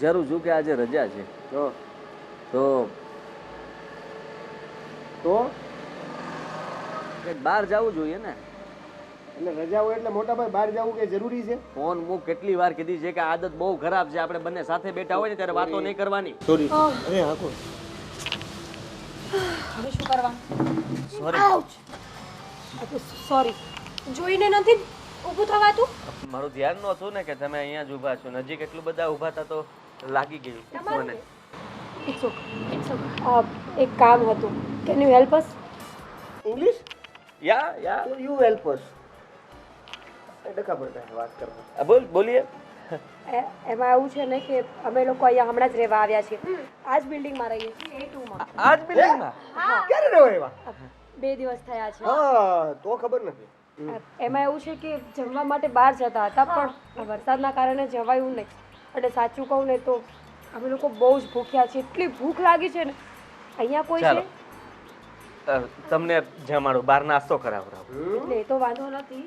વિચારું છું કે આજે રજા છે તો તો તો કંઈક બહાર જવું જોઈએ ને. એટલે રજા હોય એટલે મોટા ભાઈ બહાર જવું કે જરૂરી છે? ફોન હું કેટલી વાર કીધી છે કે આદત બહુ ખરાબ છે. આપણે બંને સાથે બેઠા હોય ને ત્યારે વાતો નહીં કરવાની. સોરી. અરે હા કોણ? હવે શું કરવાનું? સોરી. સોરી. જોઈને નથી ઊભું થવાતું? મારું ધ્યાન નહોતું ને કે તમે અહીંયા જ ઊભા છો. નજીક એટલું બધા ઊભા હતા તો લાગી ગયું મને. It's okay. એક કામ હતું. Can you help us? English? યા તો યુ હેલ્પ અસ. ડખા પડતા છે વાત કરવા. બોલીએ. એમાં એવું છે ને કે અમે લોકો અહીંયા હમણાં જ રહેવા આવ્યા છીએ. આ જ બિલ્ડિંગમાં રહીએ છીએ A2 માં. આજ બિલ્ડિંગમાં? ક્યારે રહ્યો એવા? 2 દિવસ થયા છે. હા તો ખબર નથી. એમાં એવું છે કે જમવા માટે બહાર જતા હતા પણ વરસાદના કારણે જવાયું નહીં. અને સાચું કહું ને તો અમે લોકો બહુ જ ભૂખ્યા છીએ. એટલી ભૂખ લાગી છે ને. અહીંયા કોઈ છે? તમને જમાડું, બહાર નાસ્તો કરાવરાવ. એટલે એ તો વાંધો નથી.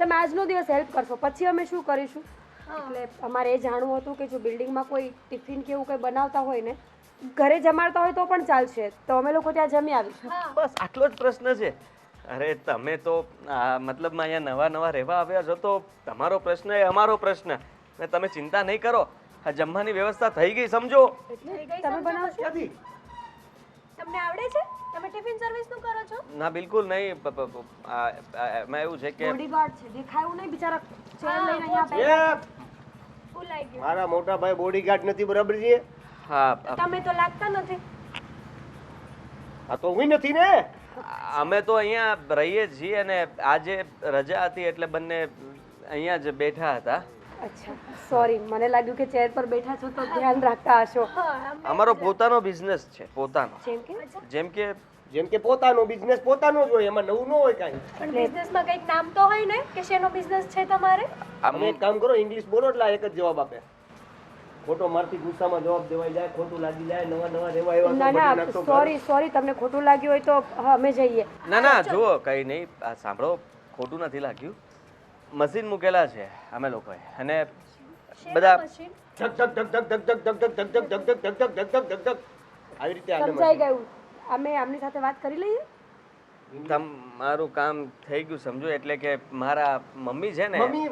તમે આજનો દિવસ હેલ્પ કરશો પછી અમે શું કરીશું? એટલે અમારે એ જાણવું હતું કે જો બિલ્ડિંગમાં કોઈ ટિફિન કે એવું કંઈ બનાવતા હોય ને ઘરે જમાડતા હોય તો પણ ચાલશે તો અમે લોકો ત્યાં જમી આવીશું. બસ આટલો જ પ્રશ્ન છે. અરે તમે તો મતલબમાં અહીંયા નવા રહેવા આવ્યા છો તો તમારો પ્રશ્ન એ અમારો પ્રશ્ન. ને તમે ચિંતા નહીં કરો. આ જમવાની વ્યવસ્થા થઈ ગઈ સમજો. તમે બનાવશો? ક્યાંથી? તમને આવડે છે? તમે ટિફિન સર્વિસ નું કરો છો? ના બિલકુલ નહીં. એમાં એવું છે કે બોડીગાર્ડ છે દેખાયું નહીં બિચારા ચેર લઈને અહીંયા બેઠા. ભૂલાઈ ગયું. મારા મોટા ભાઈ બોડીગાર્ડ નથી બરાબર છે? હા તમે તો લાગતા નથી. આ તો હું નથી ને. અમે તો અહીંયા રહીએ છીએ અને આજે રજા હતી એટલે બંને અહીંયા જ બેઠા હતા. અચ્છા સોરી મને લાગ્યું કે ચેર પર બેઠા છો તો ધ્યાન રાખતા હશો. અમારો પોતાનો બિઝનેસ છે પોતાનો. જેમ કે જેમ કે પોતાનો બિઝનેસ પોતાનો જ હોય, એમાં નવું ન હોય કાંઈ. પણ બિઝનેસમાં કંઈક નામ તો હોય ને કે શેનો બિઝનેસ છે તમારે? તમે એક કામ કરો, ઇંગ્લિશ બોલો એટલે આ એક જ જવાબ આપે. ખોટો મારથી ગુસ્સામાં જવાબ દેવાઈ જાય, ખોટું લાગી જાય, નવા રહેવા ના ના સોરી તમને ખોટું લાગ્યું હોય તો અમે જઈએ. ના જુઓ કઈ નહીં. સાંભળો, ખોટું નથી લાગ્યું. મશીન મૂકેલા છે અમે લોકોએ અને બધા મશીન? ધક ધક ધક ધક ધક ધક ધક ધક ધક ધક ધક ધક ધક ધક ધક ધક આવી રીતે આને સમજાઈ ગયું. અમે આમની સાથે વાત કરી લઈએ. તમારું કામ થઈ ગયું સમજો. એટલે કે મારા મમ્મી છે ને મમ્મી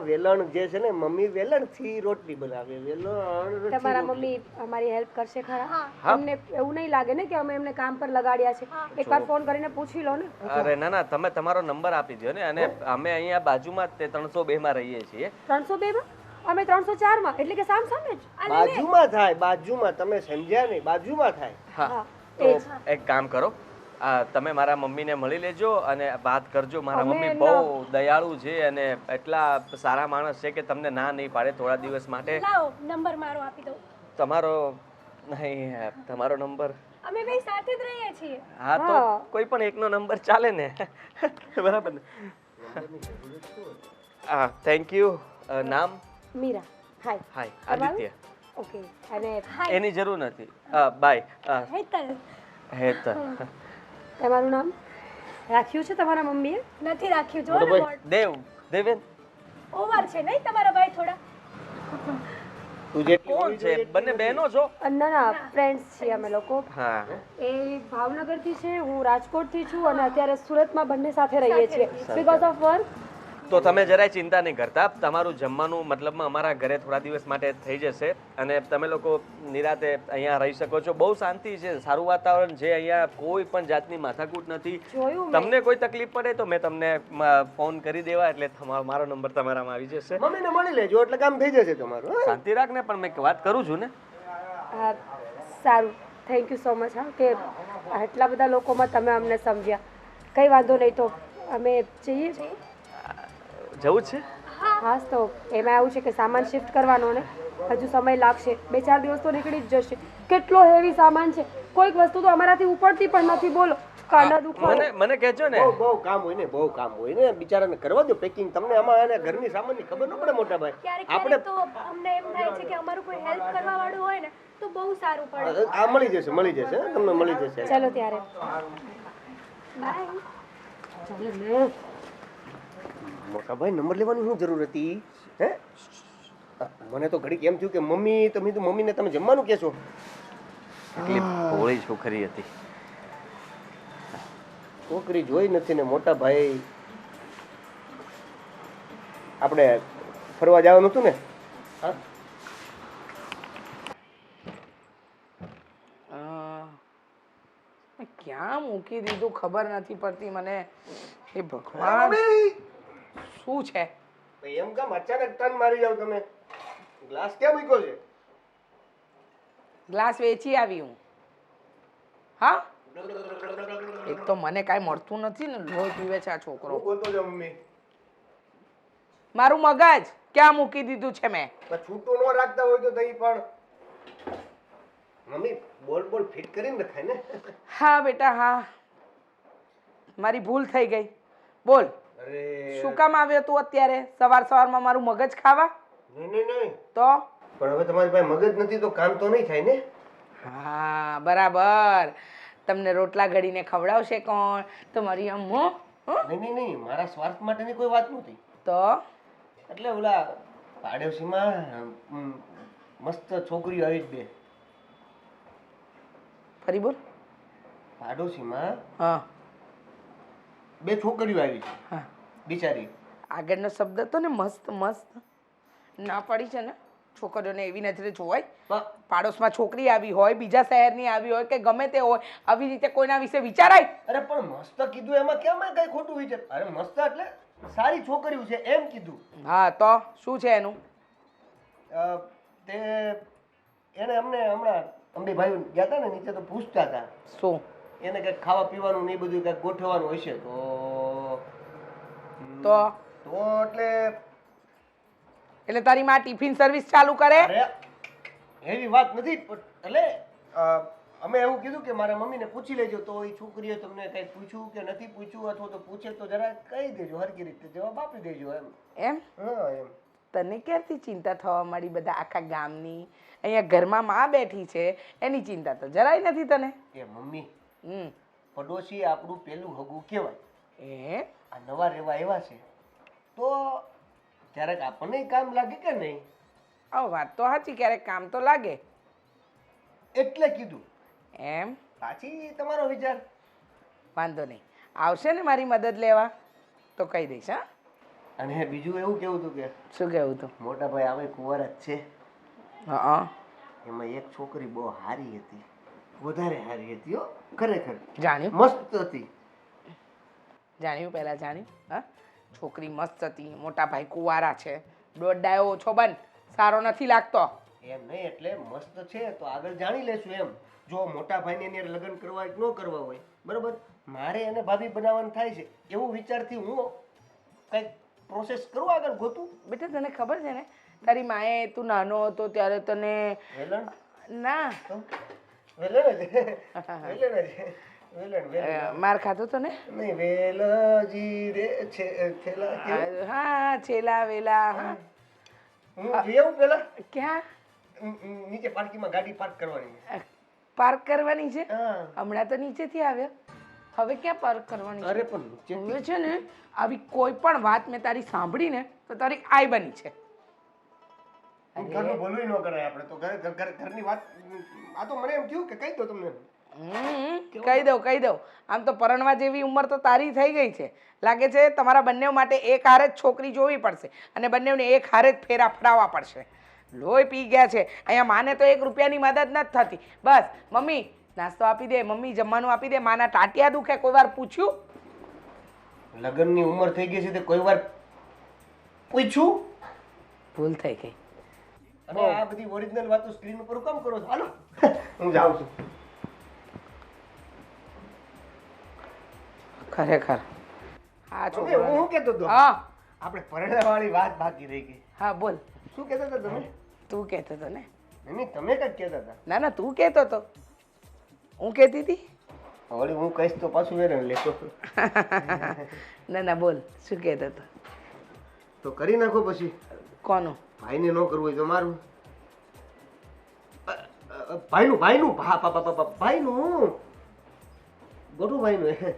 વેલણ જે છે ને, મમ્મી વેલણ થી રોટલી બનાવે. વેલણ તમારા મમ્મી અમારી હેલ્પ કરશે ખરા? તમને એવું નહીં લાગે ને કે અમે એમને કામ પર લગાડ્યા છે? એકવાર ફોન કરીને પૂછી લો ને. અરે ના તમે તમારો નંબર આપી દો ને. અને અમે અહીંયા બાજુમાં જ તે 302 માં રહીએ છીએ. 302 માં? અમે 304 માં. એટલે કે સામે જ. બાજુમાં થાય, બાજુમાં. તમે સમજ્યા નહીં? બાજુમાં થાય. હા તો એક કામ કરો, તમે મારા મમ્મીને મળી લેજો અને વાત કરજો. મારા મમ્મી બહુ દયાળુ છે અને એટલા સારા માણસ છે કે તમને ના નહીં પાડે થોડા દિવસ માટે. લાવો નંબર મારો આપી દો. તમારો નહીં, તમારો નંબર. અમે બે સાથે જ રહીએ છીએ. હા તો કોઈ પણ એકનો નંબર ચાલે ને. બરાબર ને? હા થેન્ક યુ. નામ? મીરા. હાય. હાય આદિત્ય. ઓકે. અને એની જરૂર નથી. બાય. હેતલ. હેતલ. તમારું નામ રાખ્યું છે તમારા મમ્મીએ? નથી રાખ્યું જો ને બોર્ડ. દેવેન. ઓવર છે નહીં તમારા ભાઈ થોડા? તું જે કોણ છે? બંને બહેનો છો? ના ફ્રેન્ડ્સ છીએ અમે લોકો. હા એ ભાવનગરથી છે, હું રાજકોટથી છું અને અત્યારે સુરતમાં બંને સાથે રહીએ છીએ બીકોઝ ઓફ વર્ક. તો તમે જરાય ચિંતા નહીં કરતા. તમારું જમવાનું મતલબમાં અમારા ઘરે થોડા દિવસ માટે થઈ જશે અને તમે લોકો નિરાતે અહીંયા રહી શકો છો. બહુ શાંતિ છે, સારું વાતાવરણ છે અહીંયા. કોઈ પણ જાતની માથાકૂટ નથી. તમને કોઈ તકલીફ પડે તો મેં તમને ફોન કરી દેવા એટલે મારો નંબર તમારામાં આવી જશે. મમ્મીને મળી લેજો એટલે કામ થઈ જશે તમારું. શાંતિ રાખ ને. પણ મેં વાત કરું છું ને. હા સારું, થેન્ક યુ સો મચ. હા કે આટલા બધા લોકોમાં તમે અમને સમજ્યા. કંઈ વાંધો નહીં, તો અમે જઈએ. જવું છે? હા તો એમાં એવું છે કે સામાન શિફ્ટ કરવાનો ને હજુ સમય લાગશે. 2-4 દિવસ તો નીકળી જ જશે. કેટલો હેવી સામાન છે, કોઈક વસ્તુ તો અમારાથી ઉપડતી પણ નથી. બોલો કાંડા દુખવા. મને કહેજો ને. બહુ કામ હોય ને, બહુ કામ હોય ને. બિચારાને કરવા દો પેકિંગ. તમને આમાં એને ઘરની સામાનની ખબર ન પડે મોટા ભાઈ. ક્યારેક તો અમને એમ થાય છે કે અમારું કોઈ હેલ્પ કરવા વાળું હોય ને તો બહુ સારું પડે. આ મળી જશે તમને મળી જશે. ચલો ત્યારે બાય. ચાલો ને. મોટા ભાઈ નંબર લેવાની શું જરૂર હતી? હે મને તો ઘડીક એમ થયું કે મમ્મી મમ્મીને તમે જમવાનું કહેશો. એટલી ભોળી છોકરી હતી. છોકરી જોઈ નથી ને મોટા ભાઈ આપણે ફરવા જવાનું હતું ને. હા ક્યાં મૂકી દીધું ખબર નથી પડતી મને. એ ભગવાન શું છે? એમ કામ અચાનક ટર્ન મારી જાવ તમે? ગ્લાસ ક્યાં મૂક્યો છે? ગ્લાસ વેચી આવી હું. હા એક તો મને કાંઈ મળતું નથી ને, લોહી પીવે છે આ છોકરો. હું બોલતો જાઉં મમ્મી. મારું મગજ ક્યાં મૂકી દીધું છે મેં? છૂટું ન રાખતા હોય તો તઈ પણ મમ્મી બોલ ફિટ કરીને રખાય ને. હા બેટા હા, મારી ભૂલ થઈ ગઈ. બોલ અરે શું કામ આવ્યો તું અત્યારે સવારમાં મારું મગજ ખાવા? નહીં તો પણ હવે તમારી પાસે મગજ નથી તો કામ તો નહીં થાય ને. હા બરાબર. તમને રોટલા ઘડીને ખવડાવશે કોણ? તમારી અમ્મો. નહીં મારા સ્વાર્થ માટેની કોઈ વાત નહોતી. તો એટલે ઓલા પાડોશીમાં મસ્ત છોકરીઓ આવી જ બે. ફરી બોલ. પાડોશીમાં હા બે છોકરીઓ આવી છે હા, બિચારી. આગળનો શબ્દ તો ને મસ્ત ના પડી છે ને. છોકરીઓને એવી નજરે જોવાય? પાડોશમાં છોકરી આવી હોય, બીજા શહેરની આવી હોય કે ગમે તે હોય, આવી રીતે કોઈના વિશે વિચારાય? અરે પણ મસ્ત કીધું એમાં કેમ કઈ ખોટું વિચાર? અરે મસ્ત એટલે સારી છોકરીઓ છે એમ કીધું. હા તો શું છે એનું? તે એને અમને હમણાં અંબીભાઈ ગયા હતા ને નીચે તો પૂછતા હતા શું? એને કંઈક ખાવા પીવાનું ને એ બધું કંઈક ગોઠવવાનું હશે તો એટલે તારી માં ટિફિન સર્વિસ ચાલુ કરે? અરે એવી વાત નથી એટલે અમે એવું કીધું કે મારા મમ્મીને પૂછી લેજો તો એ છોકરીએ તમને કંઈ પૂછ્યું કે નથી પૂછ્યું અથવા તો પૂછે તો જરા કહી દેજો, હરકી રીતે જવાબ આપી દેજો એમ. એમ એમ તને ક્યારથી ચિંતા થવા માંડી બધા આખા ગામની? અહીંયા ઘરમાં માં બેઠી છે એની ચિંતા તો જરાય નથી તને. એ મમ્મી પડોશી આપણું પેલું હગું કહેવાય. એ આ નવા રહેવા એવા છે તો ક્યારેક આપણને કામ લાગે કે નહીં? વાત તો સાચી, ક્યારેક કામ તો લાગે એટલે કીધું. એમ પાછી તમારો વિચાર. વાંધો નહીં, આવશે ને મારી મદદ લેવા તો કહી દઈશ. હા અને બીજું એવું કેવું હતું કે શું કહેવું તું? મોટા ભાઈ આવે કુંવર જ છે. હા એમાં એક છોકરી બહુ સારી હતી, વધારે સારી હતી હો, ખરેખર જાણ્યું? મસ્ત હતી. જાણ્યું? પહેલા જાણ્યું? હા છોકરી મસ્ત હતી, મોટા ભાઈ કુંવારા છે, દોડાયો ઓછો બન, સારો નથી લાગતો. એમ નહીં એટલે મસ્ત છે તો આગળ જાણી લેશું એમ. જો મોટા ભાઈને એની હારે લગ્ન કરવા કે ન કરવા હોય બરાબર, મારે એને ભાભી બનાવવાનું થાય છે એવું વિચારથી હું કંઈક પ્રોસેસ કરું આગળ ગોતું. બેટા તને ખબર છે ને તારી માએ તું નાનો હતો ત્યારે તને વેલણ ના વેલણ વેલણ માર ખાધો તો ને? નહીં વેલજી રે છેલા હા છેલા વેલા. હા હું જેવું પેલા ક્યાં? નીચે પાર્કિંગમાં ગાડી પાર્ક કરવાની. પાર્ક કરવાની છે? હા હમણાં તો નીચેથી આવ્યો, હવે ક્યાં પાર્ક કરવાની અરે છે? પણ હવે છે ને આવી કોઈ પણ વાત મેં તારી સાંભળી ને તો તારી આઈ બની છે. ઘરનું બોલવું ન કરાય આપણે તો ઘરની વાત. આ તો મને એમ થયું કે કહી દો તમને. કહી દઉં. આમ તો પરણવા જેવી ઉંમર તો તારી થઈ ગઈ છે. લાગે છે તમારા બંને માટે એક હારે જ છોકરી જોવી પડશે અને બંનેને એક હારે જ ફેરા ફરાવવા પડશે. લોહી પી ગયા છે અહીંયા. માને તો 1 રૂપિયાની મદદ નથી થતી. બસ મમ્મી નાસ્તો આપી દે, મમ્મી જમવાનું આપી દે, માના ટાટિયા દુખે, કોઈ વાર પૂછ્યું? લગ્નની ઉંમર થઈ ગઈ છે તે કોઈ વાર પૂછ્યું? ભૂલ થઈ ગઈ. અને આ બધી ઓરિજિનલ વાતો સ્ક્રીન ઉપર કેમ કરો છો? હાલો હું જાઉં છું. ખરેખર હા હું છોકરો. શું કહેતો હતો? હા આપણે પરણવાવાળી વાત બાકી રહી ગઈ. હા બોલ. શું કહેતા હતા તમે? તું કહેતો હતો ને? નહીં તમે કંઈક કહેતા હતા. ના તું કહેતો હતો. હું કહેતી હતી? વળી હું કહીશ તો પાછું વેરણ લેશો. ના બોલ શું કહેતો હતો? તો કરી નાખો પછી. કોનું? ભાઈને ન કરવું હોય તો મારું. ભાઈનું ભાઈનું ગોઠું ભાઈનું.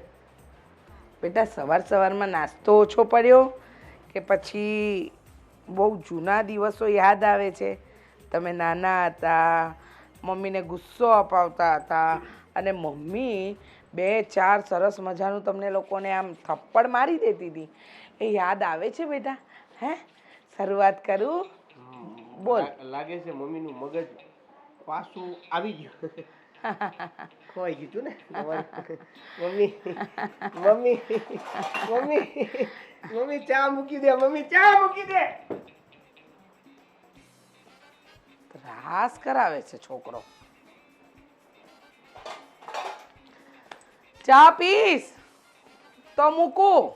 બેટા સવારમાં નાસ્તો ઓછો પડ્યો કે પછી બહુ જૂના દિવસો યાદ આવે છે. તમે નાના હતા, મમ્મીને ગુસ્સો અપાવતા હતા અને મમ્મી 2-4 સરસ મજાનું તમને લોકોને આમ થપ્પડ મારી દેતી હતી. એ યાદ આવે છે બેટા? હે, શરૂઆત કરું? બોલ. લાગે છે મમ્મીનું મગજ પાછું આવી ગયું. ખોવાઈ ગયું તું ને મમ્મી મમ્મી મમ્મી મમ્મી ચા મૂકી દે, મમ્મી ચા મૂકી દે. ત્રાસ કરાવે છે છોકરો. ચા પીસ તો મૂકું.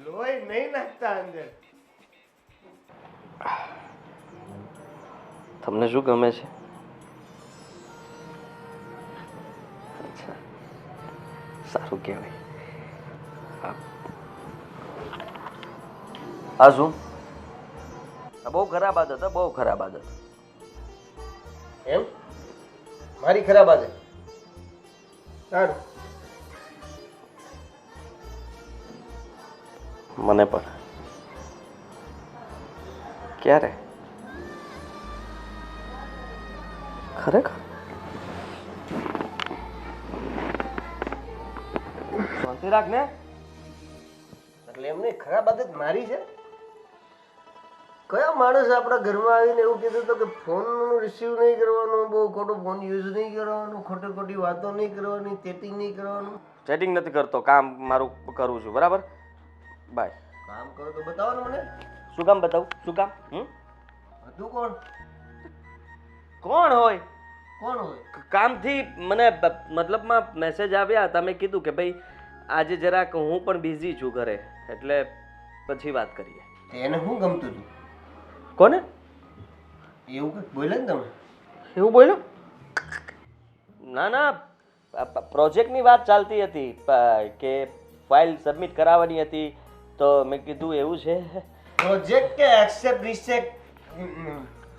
લોહી નહીં નાખતા અંદર. તમને શું ગમે છે? અચ્છા, સારું કહેવાય. આ શું? આ બહુ ખરાબ આદત હતા, બહુ ખરાબ આદત. એમ મારી ખરાબ આદત? સારું. મને પણ. ક્યારે? ખરેખર? શાંતિ રાખ ને. એટલે એમને ખરાબ આદત મારી છે? કયો માણસ આપણા ઘરમાં આવીને એવું કીધું હતું કે ફોન રિસીવ નહીં કરવાનો, બહુ ખોટો ફોન યુઝ નહીં કરવાનો, ખોટી ખોટી વાતો નહીં કરવાની, ચેટિંગ નહીં કરવાનું? ચેટિંગ નથી કરતો, કામ મારું કરું છું, બરાબર? બાય. કામ કરો તો બતાવો ને મને. શું કામ બતાવું? શું કામ? હતું કોણ? કોણ હોય? કોણ હોય? કામથી મને મતલબમાં મેસેજ આવ્યા, તમે કીધું કે ભાઈ આજે જરાક હું પણ બિઝી છું ઘરે, એટલે પછી વાત કરીએ. એને શું ગમતું હતું? કોને? એવું કંઈક બોલ્યા ને તમે? એવું બોલ્યો? ના ના, પ્રોજેક્ટની વાત ચાલતી હતી કે ફાઇલ સબમિટ કરાવવાની હતી, તો મેં કીધું એવું છે. પ્રોજેક્ટ કે એક્સેપ્ટ રિસેપ્ટ?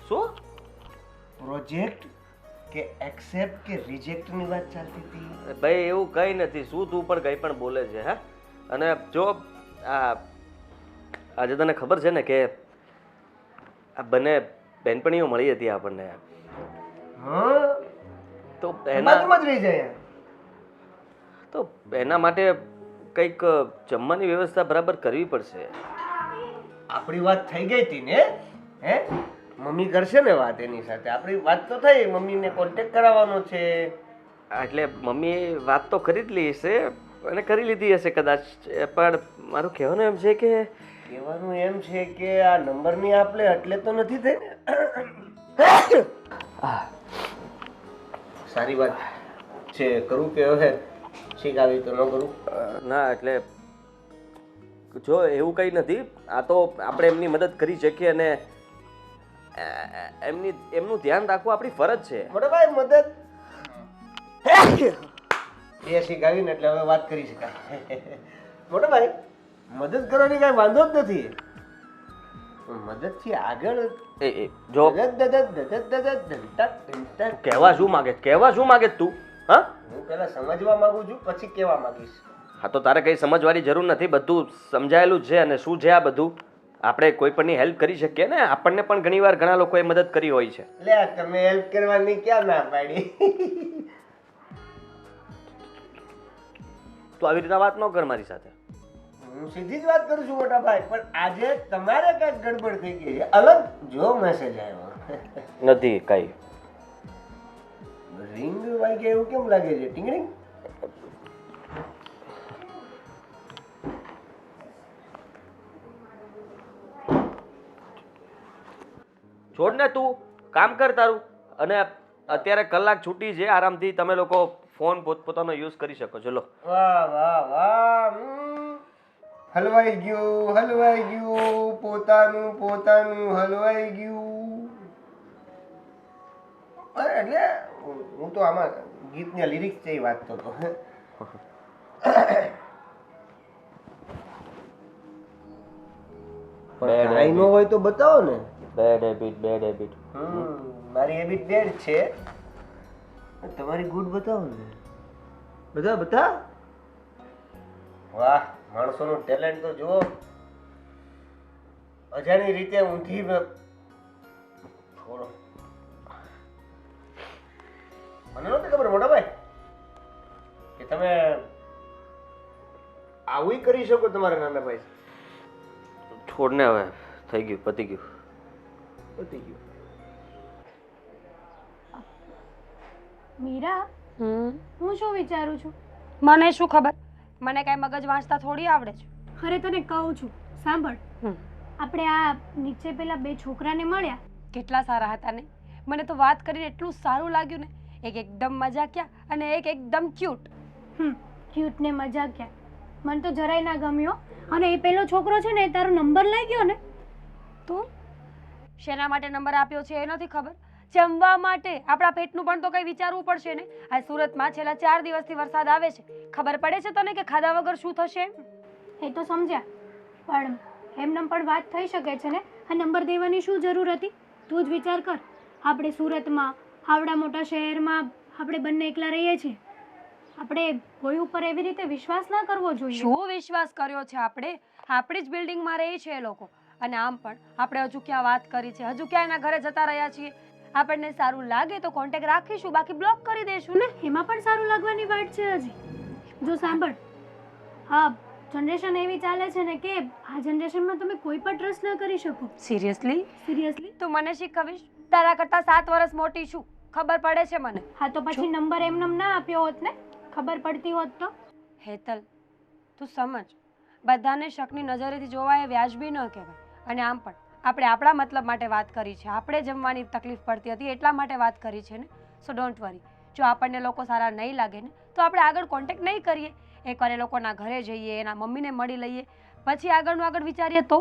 શું? પ્રોજેક્ટ કે એક્સેપ્ટ કે રિજેક્ટની વાત ચાલતી હતી? ભાઈ એવું કંઈ નથી. શું તું પણ કંઈ પણ બોલે છે? હા, અને જો આજે તને ખબર છે ને કે આ બંને બેનપણીઓ મળી હતી આપણને, હા, તો બાજુમાં જ રહી જાય. તો એના માટે કંઈક જમવાની વ્યવસ્થા બરાબર કરવી પડશે. આપણી વાત થઈ ગઈ હતી ને? હે, મમ્મી કરશે ને વાત એની સાથે? આપણી વાત તો થઈ, મમ્મીને કોન્ટેક્ટ કરાવવાનો છે. એટલે મમ્મીએ વાત તો કરી જ લીધી હશે અને કરી લીધી હશે કદાચ, પણ મારું કહેવાનું એમ છે કે કહેવાનું એમ છે કે આ નંબરની આપલે એટલે તો નથી થઈ ને. સારી વાત છે, કરું કે હવે ઠીક આવી તો ન કરું? ના, એટલે જો એવું કંઈ નથી. આ તો આપણે એમની મદદ કરી શકીએ અને એમનું ધ્યાન રાખવું આપણી ફરજ છે. મોટા ભાઈ મદદ એ શીખાવીને એટલે હવે વાત કરી શકાય. મોટા ભાઈ મદદ કરવાની કાંઈ વાંધો જ નથી. મદદથી આગળ જો કહેવા શું માગે? કહેવા શું માગે તું? હા, હું પેલા સમજવા માંગુ છું, પછી કહેવા માંગીશ. હા, તો તારે કંઈ સમજવાની જરૂર નથી, બધું સમજાયેલું જ છે. અને શું છે આ બધું? આપણે કોઈ પણની હેલ્પ કરી શકીએ ને. આપણને પણ ઘણીવાર ઘણા લોકોએ મદદ કરી હોય છે. લે, તમે હેલ્પ કરવાની ક્યાં ના પાડી? તું આવી રીતના વાત ન કર મારી સાથે. હું સીધી જ વાત કરું છું મોટા ભાઈ, પણ આજે તમારે કઈક ગડબડ થઈ ગઈ છે. અલગ જો મેસેજ આવ્યો નથી કઈ. રિંગ વાગે એવું કેમ લાગે છે? ટીંગડીંગ. છોડ ને, તું કામ કર તારું. અને અત્યારે કલાક છૂટી છે, આરામથી તમે લોકો ફોન પોતપોતાનો યુઝ કરી શકો છો. લો. વાહ વાહ વાહ. હલવાઈ ગયું, હલવાઈ ગયું, પોતાનું પોતાનું હલવાઈ ગયું. એટલે હું તો આમાં ગીતના લિરિક્સ છે એ વાંચતો હતો. પણ કાંઈ ન હોય તો બતાવો ને. Bad habit, bad habit. મારી હેબિટ બેડ છે, તમારી ગુડ બતાવો ને. બધા બતા. વાહ, માણસોનું ટેલેન્ટ તો જુઓ. અજાણી રીતે ઊંધી થોડો મને નહોતી ખબર મોટા ભાઈ કે તમે આવું કરી શકો તમારા નાના ભાઈ. છોડને હવે થઈ ગયું, પતી ગયું. પતી ગયું. મીરા હમ હું શું વિચારું છું? મને શું ખબર, મને કાંઈ મગજ વાંચતા થોડી આવડે છે. અરે તને કહું છું સાંભળ, હમ. આપણે આ નીચે પેલા બે છોકરાને મળ્યા. કેટલા સારા હતા ને, મને તો વાત કરીને એટલું સારું લાગ્યું ને. એક એકદમ મજાકિયા અને એક એકદમ ક્યુટ. ક્યુટ ને મજાકિયા મને તો જરાય ના ગમ્યો. અને એ પેલો છોકરો છે ને એ તારો નંબર લઈ ગયો ને. તું શેના માટે નંબર આપ્યો છે એ નથી ખબર. જમવા માટે. આપણા પેટનું પણ તો કંઈ વિચારવું પડશે ને. આ સુરતમાં છેલ્લા 4 દિવસથી વરસાદ આવે છે. ખબર પડે છે તને કે ખાધા વગર શું થશે? એ તો સમજ્યા, પણ એમને પણ વાત થઈ શકે છે ને. આ નંબર દેવાની શું જરૂર હતી? તું જ વિચાર કર. આપણે સુરતમાં આવડા મોટા શહેરમાં આપણે બંને એકલા રહીએ છીએ. આપણે કોઈ ઉપર એવી રીતે વિશ્વાસ ના કરવો જોઈએ. શું વિશ્વાસ કર્યો છે આપણે? આપણી જ બિલ્ડિંગમાં રહે છે એ લોકો. અને આમ પણ આપણે હજુ ક્યાં વાત કરી છે, હજુ ક્યાં એના ઘરે જતા રહ્યા છીએ. આપણને સારું લાગે તો કોન્ટેક્ટ રાખીશું, બાકી બ્લોક કરી દઈશું ને. એમાં પણ સારું લાગવાની વાત છે હજી. જો સાંભળ, હા જનરેશન એવી ચાલે છે ને કે આ જનરેશનમાં તમે કોઈ પર ટ્રસ્ટ ના કરી શકો. સિરિયસલી? સિરિયસલી? તું મને શીખવીશ? તારા કરતા 7 વર્ષ મોટી છું, ખબર પડે છે મને. હા તો પછી નંબર એમનેમ ના આપ્યો હોત ને, ખબર પડતી હોત તો. હેતલ, તું સમજ, બધાને શકની નજરેથી જોવા એ વ્યાજબી ન કહેવાય. અને આમ પણ આપણે આપણા મતલબ માટે વાત કરી છે. આપણે જમવાની તકલીફ પડતી હતી એટલા માટે વાત કરી છે ને. સો ડોન્ટ વરી. જો આપણને લોકો સારા નહીં લાગે ને તો આપણે આગળ કોન્ટેક્ટ નહીં કરીએ. એકવાર એ લોકોના ઘરે જઈએ, એના મમ્મીને મળી લઈએ, પછી આગળ વિચારીએ તો.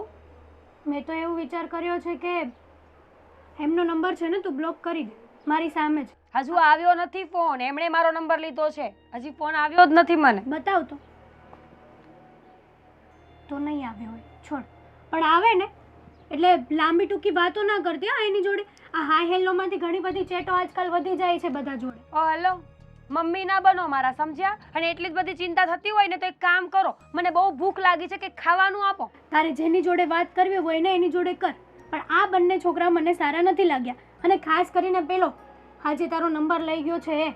મેં તો એવું વિચાર કર્યો છે કે એમનો નંબર છે ને તું બ્લોક કરી દે મારી સામે જ. હજુ આવ્યો નથી ફોન. એમણે મારો નંબર લીધો છે, હજી ફોન આવ્યો જ નથી મને. બતાવ તો નહીં આવ્યો હોય છોડ, પણ આવે ને એટલે લાંબી ટૂંકી વાતો ના કરતી હા એની જોડે. આ હાય હેલો માંથી ઘણી બધી ચેટો આજકાલ વધી જાય છે બધા જોડે. ઓ હેલો, મમ્મી ના બનો મારા, સમજ્યા? અને એટલી જ બધી ચિંતા થતી હોય ને તો એક કામ કરો, મને બહુ ભૂખ લાગી છે, કે ખાવાનું આપો. તારે જેની જોડે વાત કરવી હોય ને એની જોડે કર, પણ આ બંને છોકરા મને સારા નથી લાગ્યા. અને ખાસ કરીને પેલો આજે તારો નંબર લઈ ગયો છે એ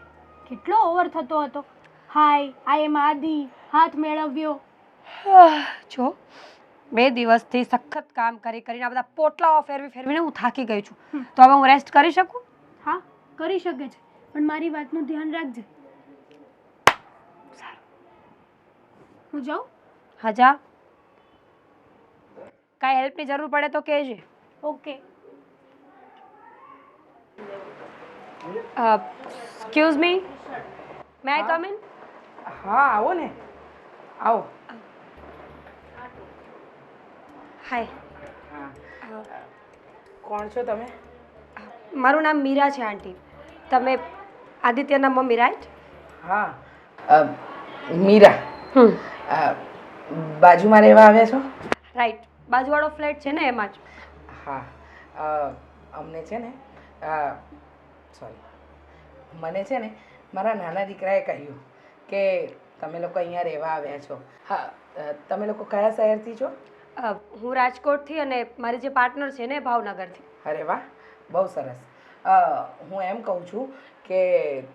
કેટલો ઓવર થતો હતો. હાય આઈ એમ આદિ, હાથ મેળવ્યો. જો 2 દિવસથી સખત કામ કરીને આ બધા પોટલાઓ ફેરવીને હું થાકી ગઈ છું. તો હવે હું રેસ્ટ કરી શકું? હા કરી શકે છે, પણ મારી વાતનું ધ્યાન રાખજે. હું જાઉં? હા જા. કાંઈ હેલ્પની જરૂર પડે તો કહેજે. Okay. Excuse me, may I come in? હા આવો ને, આવો. હાય. હા કોણ છો તમે? મારું નામ મીરા છે આંટી. તમે આદિત્યના મમ્મી, રાઈટ? હા મીરા. બાજુમાં રહેવા આવ્યા છો? રાઈટ, બાજુવાળો ફ્લેટ છે ને એમાં જ. હા અમને છે ને મને છે ને મારા નાના દીકરાએ કહ્યું કે તમે લોકો અહીંયા રહેવા આવ્યા છો. હા તમે લોકો કયા શહેરથી છો? હું રાજકોટથી અને મારી જે પાર્ટનર છે ને ભાવનગરથી. અરે વાહ, બહુ સરસ. હું એમ કહું છું કે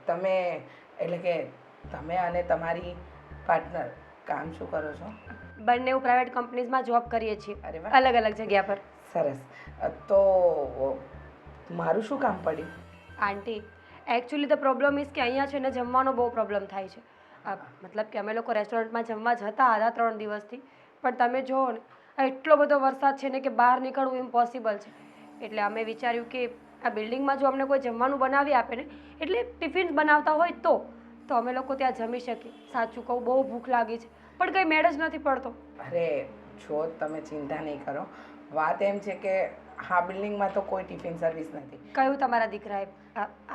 તમે એટલે કે તમે અને તમારી પાર્ટનર કામ શું કરો છો? બંને પ્રાઇવેટ કંપનીઝમાં જોબ કરીએ છીએ. અરે વાહ, અલગ અલગ જગ્યા પર. સરસ. તો મારું શું કામ પડ્યું? આંટી, એકચ્યુઅલી ધ પ્રોબ્લેમ ઇઝ કે અહીંયા છે ને જમવાનો બહુ પ્રોબ્લેમ થાય છે. મતલબ કે અમે લોકો રેસ્ટોરન્ટમાં જમવા જતા હતા 3 દિવસથી, પણ તમે જુઓ ને એટલો બધો વરસાદ છે ને કે બહાર નીકળવું ઇમ્પોસિબલ છે. એટલે અમે વિચાર્યું કે આ બિલ્ડિંગમાં જો અમને કોઈ જમવાનું બનાવી આપે ને, એટલે ટિફિન્સ બનાવતા હોય તો અમે લોકો ત્યાં જમી શકીએ. સાચું કહું, બહુ ભૂખ લાગી છે, પણ કંઈ મેળ જ નથી પડતો. અરે જો તમે ચિંતા નહીં કરો. વાત એમ છે કે હા બિલ્ડિંગમાં તો કોઈ ટિફિન સર્વિસ નથી. કહ્યું તમારા દીકરાએ,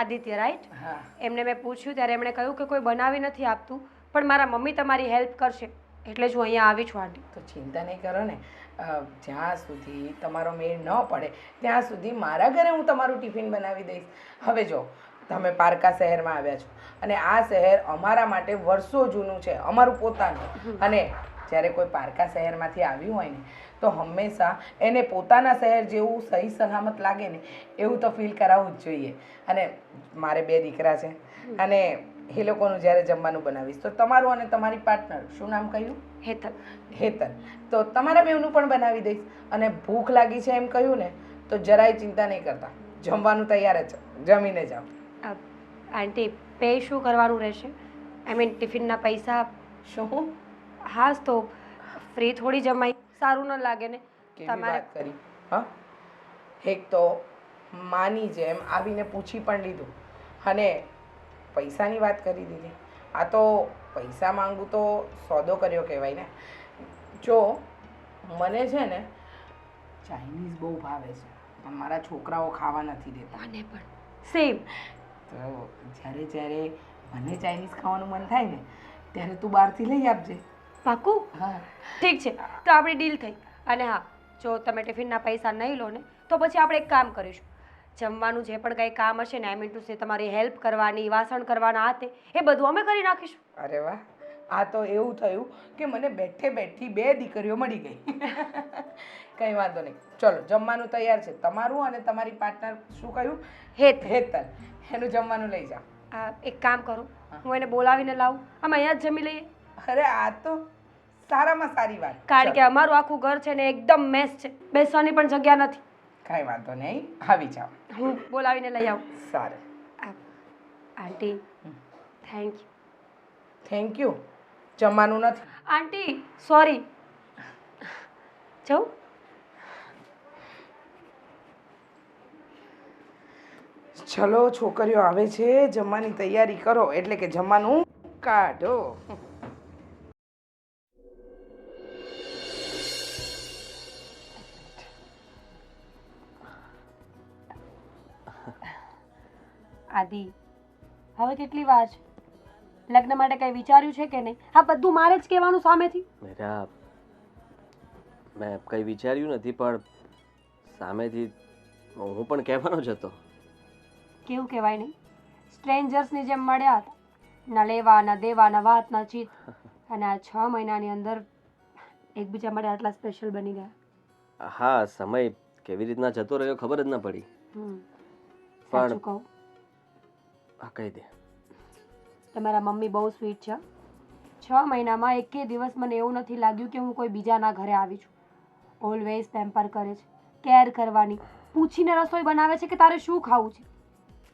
આદિત્ય, રાઈટ? હા એમને મેં પૂછ્યું ત્યારે એમણે કહ્યું કે કોઈ બનાવી નથી આપતું, પણ મારા મમ્મી તમારી હેલ્પ કરશે, એટલે જ હું અહીંયા આવી છું આંટી. તો ચિંતા નહીં કરો ને. જ્યાં સુધી તમારો મેળ ન પડે ત્યાં સુધી મારા ઘરે હું તમારું ટિફિન બનાવી દઈશ. હવે જો તમે પારકા શહેરમાં આવ્યા છો અને આ શહેર અમારા માટે વર્ષો જૂનું છે, અમારું પોતાનું. અને જ્યારે કોઈ પારકા શહેરમાંથી આવ્યું હોય ને તો હંમેશા એને પોતાના શહેર જેવું સહી સલામત લાગે ને એવું તો ફીલ કરાવવું જ જોઈએ. અને મારે 2 દીકરા છે અને એ લોકોનું જ્યારે જમવાનું બનાવીશ તો તમારું અને તમારી પાર્ટનર, શું નામ કહ્યું? હેતલ. હેતલ, તો તમારા બેવનું પણ બનાવી દઈશ. અને ભૂખ લાગી છે એમ કહ્યું ને તો જરાય ચિંતા નહીં કરતા, જમવાનું તૈયાર જ છે, જમીને જાઓ. આંટી પે શું કરવાનું રહેશે? આઈ મીન ટિફિનના પૈસા? શું હા તો ફ્રી થોડી જમાય, સારું ન લાગે ને. કેવી વાત કરી! હા, એક તો માની જેમ આવીને પૂછી પણ લીધું અને પૈસાની વાત કરી દીધી. આ તો પૈસા માંગવું તો સોદો કર્યો કહેવાય ને. જો મને છે ને ચાઇનીઝ બહુ ભાવે છે પણ મારા છોકરાઓ ખાવા નથી દેતા. મને પણ સેમ. તો જ્યારે જ્યારે મને ચાઇનીઝ ખાવાનું મન થાય ને ત્યારે તું બહારથી લઈ આપજે. પાકું? હા, ઠીક છે, તો આપણી ડીલ થઈ. અને હા, જો તમે ટિફિનના પૈસા નહીં લો ને તો પછી આપણે એક કામ કરીશું. જમવાનું જે પણ કંઈ કામ હશે ને, આઈ મીન ટુ સે તમારી હેલ્પ કરવાની, વાસણ કરવાના, આ તે એ બધું અમે કરી નાખીશું. અરે વાહ, આ તો એવું થયું કે મને બેઠે બેઠી 2 દીકરીઓ મળી ગઈ. કંઈ વાંધો નહીં, ચલો જમવાનું તૈયાર છે. તમારું અને તમારી પાર્ટનર, શું કહ્યું? હેતલ, એનું જમવાનું લઈ જાઓ. એક કામ કરું, હું એને બોલાવીને લાવું, અમે અહીંયા જ જમી લઈએ. અરે આ તો સારામાં સારી વાત. કારણ કે અમારું આખું ઘર છે ને એકદમ મેસ છે, બેસવાની પણ જગ્યા નથી. કાંઈ વાંધો નહીં, આવી જાઓ. હું બોલાવીને લઈ આવું. સારું. આંટી થેન્ક યુ. Thank you? જમવાનું નથી? આંટી સોરી. જાઉં? ચલો છોકરીઓ આવે છે, જમવાની તૈયારી કરો, એટલે કે જમવાનું કાઢો. આદિ હવે કેટલી વાર છે? લગ્ન માટે કંઈ વિચાર્યું છે કે નહીં? આ બધું મારે જ કહેવાનું સામેથી? મેરા મેં કંઈ વિચાર્યું નથી પણ સામેથી હું પણ કહેવાનો જ હતો. કેવું કહેવાય નહીં, સ્ટ્રેન્જર્સની જેમ મળ્યા હતા, ના લેવા ના દેવા ના વાત ના ચીત, અને આ 6 મહિનાની અંદર એકબીજા માટે આટલા સ્પેશિયલ બની ગયા. હા, સમય કેવી રીતના જતો રહ્યો ખબર જ ન પડી. સાચું કહું, હા કહી દે. તમારા મમ્મી બહુ સ્વીટ છે. 6 મહિનામાં એકે દિવસ મને એવું નથી લાગ્યું કે હું કોઈ બીજાના ઘરે આવી છું. ઓલવેઝ પેમ્પર કરે છે, કેર કરવાની, પૂછીને રસોઈ બનાવે છે કે તારે શું ખાવું છે.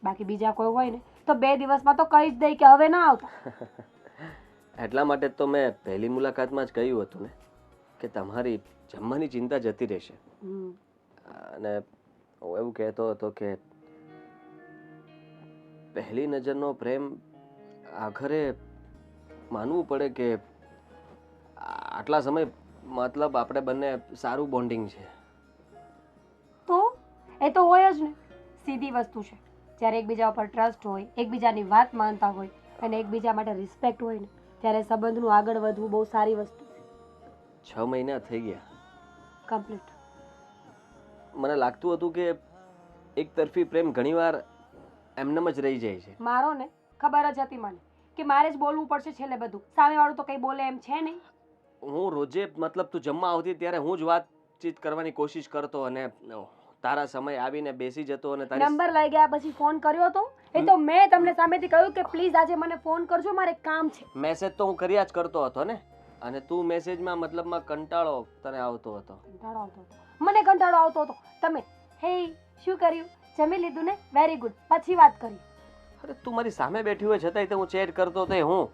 બાકી બીજા કોઈ હોય ને તો 2 દિવસમાં તો કહી જ દઈ કે હવે ના આવતા. એટલા માટે તો મેં પહેલી મુલાકાતમાં જ કહ્યું હતું ને કે તમારી જમવાની ચિંતા જતી રહેશે. અને હું એવું કહેતો હતો કે પહેલી નજરનો પ્રેમ આખરે માનવું પડે કે આટલા સમય મતલબ આપણે બંને સારું બોન્ડિંગ છે. તો એ તો હોય જ ને, સીધી વસ્તુ છે. જ્યારે એકબીજા ઉપર ટ્રસ્ટ હોય, એકબીજાની વાત માનતા હોય અને એકબીજા માટે રિસ્પેક્ટ હોય ને, ત્યારે સંબંધનું આગળ વધવું બહુ સારી વસ્તુ છે. 6 મહિના થઈ ગયા કમ્પ્લીટ. મને લાગતું હતું કે એક તરફી પ્રેમ ઘણીવાર એમનેમ જ રહી જાય છે. મારો ને ખબર જ હતી મને કે મારે જ બોલવું પડશે છેલ્લે બધું, સામેવાળું તો કંઈ બોલે એમ છે નહીં. હું રોજે મતલબ તું જમવા આવતી ત્યારે હું જ વાતચીત કરવાની કોશિશ કરતો અને તારા સમય આવીને બેસી જતો અને તારી નંબર લઈ ગયા પછી ફોન કર્યો તો એ તો મેં તમને સામેથી કહ્યું કે પ્લીઝ આજે મને ફોન કરજો, મારે કામ છે. મેસેજ તો હું કર્યા જ કરતો હતો ને, અને તું મેસેજમાં મતલબમાં કંટાળો તને આવતો હતો. કંટાળો આવતો હતો, મને કંટાળો આવતો હતો. તમે હે શું કર્યું, જમી લીધું ને, વેરી ગુડ, પછી વાત કરી. અરે તું મારી સામે બેઠી હોય છતાંય તો હું ચેટ કરતો તો હું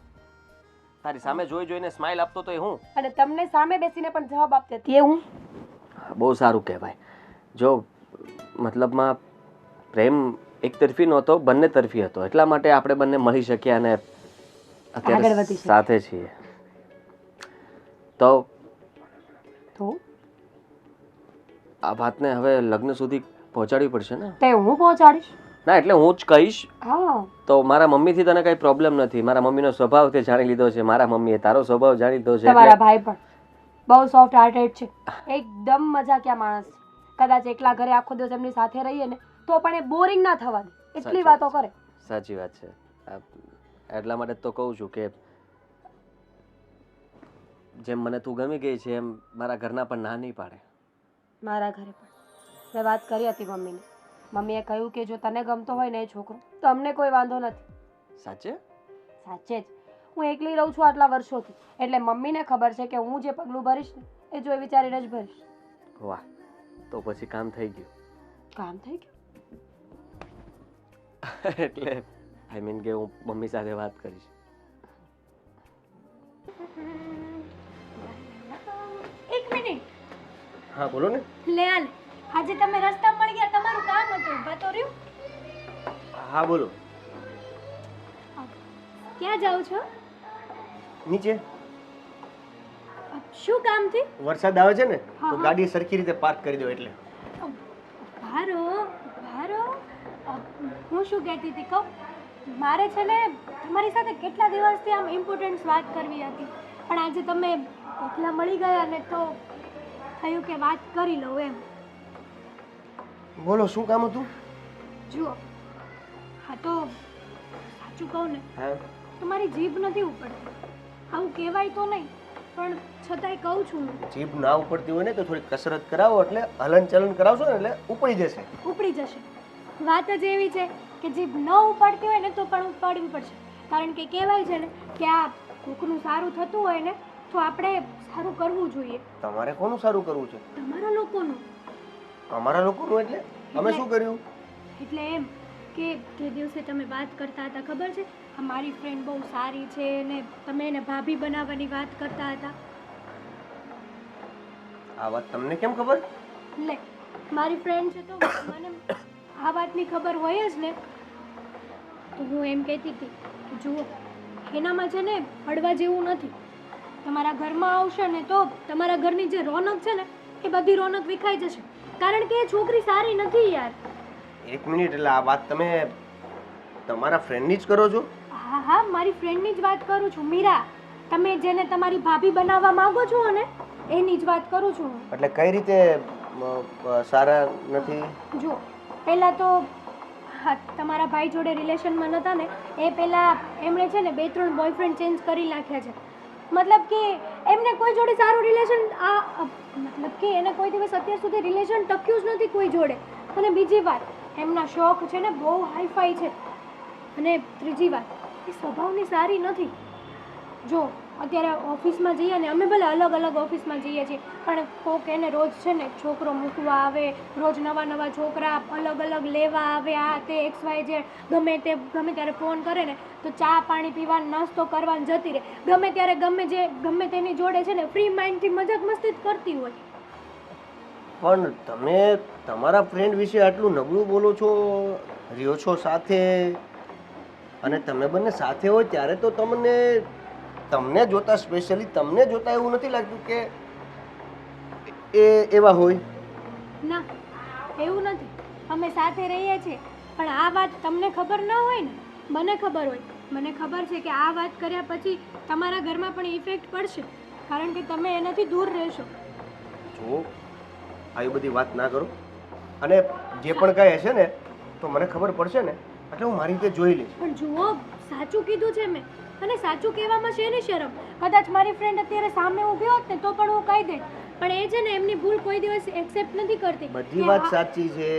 તારી સામે જોઈ જોઈને સ્માઈલ આપતો તો હું, અને તમને સામે બેસીને પણ જવાબ આપતી હતી એ હું. બહુ સારું કહેવાય. જો મતલબમાં પ્રેમ એક તરફી નહોતો, બંને તરફી હતો. એટલા માટે આપણે બંને મળી શક્યા અને આગળ અત્યારે વધી શકીએ. સાથે છીએ. તો આ વાતને હવે લગ્ન સુધી પહોંચાડવી પડશે ને? તે હું પહોંચાડીશ. ના એટલે હું જ કહીશ. હા તો મારા મમ્મીથી તને કઈ પ્રોબ્લેમ નથી. મારા મમ્મીનો સ્વભાવ તે જાણી લીધો છે, મારા મમ્મીએ તારો સ્વભાવ જાણી લીધો છે. તમારા ભાઈ પણ બહુ સોફ્ટ હાર્ટેડ છે, એકદમ મજાકિયા માણસ છે. કદાચ એકલા ઘરે આખો દિવસ એમની સાથે રહીએ ને તો પણ એ બોરિંગ ના થવા દે, એટલી વાતો કરે. સાચી વાત છે. એટલા માટે તો કહું છું કે જેમ મને તું ગમી ગઈ છે એમ મારા ઘરના પણ ના નહીં પાડે. મારા ઘરે પણ મેં વાત કરી હતી મમ્મીને. મમ્મીએ કહ્યું કે જો તને ગમતો હોય ને એ છોકરો તો અમને કોઈ વાંધો નથી. સાચે? સાચે જ. હું એકલી રહું છું આટલા વર્ષોથી, એટલે મમ્મીને ખબર છે કે હું જે પગલું ભરીશ ને એ જો એ વિચારીને જ ભરીશ. વાહ, તો પછી કામ થઈ ગયું. કામ થઈ ગયું. એટલે આઈ મીન કે હું મમ્મી સાથે વાત કરીશ. એક મિનિટ. હા બોલો ને. લે આ લે. આજે તમે રસ્તા મળી ગયા, તમારું કામ હતું, ઊભા તો રહ્યું. હા બોલો. ક્યાં જાઓ છો? નીચે શું કામથી? વરસાદ આવે છે ને હા, તો હા. ગાડી સરખી રીતે પાર્ક કરી દો એટલે. ભારો ભારો હું શું કહેતી હતી કહું? મારે છે ને તમારી સાથે કેટલા દિવસથી આમ ઇમ્પોર્ટન્ટ વાત કરવી હતી, પણ આજે તમે એકલા મળી ગયા ને તો થયું કે વાત કરી લઉં એમ. બોલો શું કામ હતું? જુઓ, હા તો સાચું કહું ને હા તો મારી જીભ નથી ઉપડતી. આવું કહેવાય તો નહીં, પણ છતાંય કહું છું હું. જીભ ના ઉપડતી હોય ને તો થોડી કસરત કરાવો એટલે હલન ચલન કરાવશો ને એટલે ઉપડી જશે. ઉપડી જશે. વાત જ એવી છે કે જીભ ન ઉપાડતી હોય ને તો પણ ઉપાડવી પડશે, કારણ કે કહેવાય છે ને કે આ કોકનું સારું થતું હોય ને તો આપણે સારું કરવું જોઈએ. તમારે કોનું સારું કરવું છે? તમારા લોકોનું. અમારા લોકોનું એટલે અમે શું કર્યું? એટલે એમ કે જે દિવસે તમે વાત કરતા હતા ખબર છે, આ મારી ફ્રેન્ડ બહુ સારી છે ને તમે એને ભાભી બનાવવાની વાત કરતા હતા. આ વાત તમને કેમ ખબર? લે, મારી ફ્રેન્ડ છે તો મને આ વાતની ખબર હોય જ ને. તો હું એમ કહેતી હતી કે જુઓ, એનામાં છે ને હળવા જેવું નથી. તમારા ઘરમાં આવશે ને તો તમારા ઘરની જે રોનક છે ને એ બધી રોનક વિખાઈ જશે, કારણ કે એ છોકરી સારી નથી યાર. એક મિનિટ, એટલે આ વાત તમે તમારા ફ્રેન્ડની જ કરો છો? હા હા, મારી ફ્રેન્ડની જ વાત કરું છું, મીરા. તમે જેને તમારી ભાભી બનાવવા માંગો છો ને એની જ વાત કરું છું હું. એટલે કઈ રીતે સારા નથી? જો પહેલાં તો હા, તમારા ભાઈ જોડે રિલેશનમાં નહોતા ને એ પહેલાં એમણે છે ને 2-3 બોયફ્રેન્ડ ચેન્જ કરી નાખ્યા છે. મતલબ કે એમને કોઈ જોડે સારું રિલેશન મતલબ કે એને કોઈ દિવસ અત્યાર સુધી રિલેશન ટક્યું જ નથી કોઈ જોડે. અને બીજી વાત, એમના શોખ છે ને બહુ હાઈફાઈ છે. અને ત્રીજી વાત, એ સ્વભાવની સારી નથી. જો અત્યારે ઓફિસમાં જઈએ ને, અમે ભલે અલગ અલગ ઓફિસમાં જઈએ છીએ, પણ કોક એને રોજ છે ને છોકરો મૂકવા આવે, રોજ નવા નવા છોકરા અલગ અલગ લેવા આવે, આ તે XYZ, ગમે ત્યારે ફોન કરે ને તો ચા પાણી પીવાનું, નાસ્તો કરવાનું જતી રહે. ગમે ત્યારે ગમે તેની જોડે છે ને ફ્રી માઇન્ડથી મજાક મસ્તી જ કરતી હોય. પણ તમે તમારા ફ્રેન્ડ વિશે આટલું નબળું બોલો છો, રહ્યો છો સાથે, અને તમે બંને સાથે હોય ત્યારે તો તમને જોતા, સ્પેશિયલી તમને જોતા એવું નથી લાગતું કે એ એવા હોય? ના, એવું નથી. અમે સાથે રહીએ છીએ, પણ આ વાત તમને ખબર ન હોય ને, મને ખબર હોય. મને ખબર છે કે આ વાત કર્યા પછી તમારા ઘરમાં પણ ઇફેક્ટ પડશે, કારણ કે તમે એનાથી દૂર રહેશો. જો આવી બધી વાત ના કરો, અને જે પણ કાંઈ હશે ને તો મને ખબર પડશે ને એટલે હું મારી રીતે જોઈ લઈશ. પણ જુઓ, સાચું કીધું છે મેં, અને સાચું કહેવામાં શેની શરમ? કદાચ મારી ફ્રેન્ડ અત્યારે સામે ઊભી હોત ને તો પણ હું કહી દઈશ, પણ એ છે ને એમની ભૂલ કોઈ દિવસ એક્સેપ્ટ નથી કરતી. બધી વાત સાચી છે,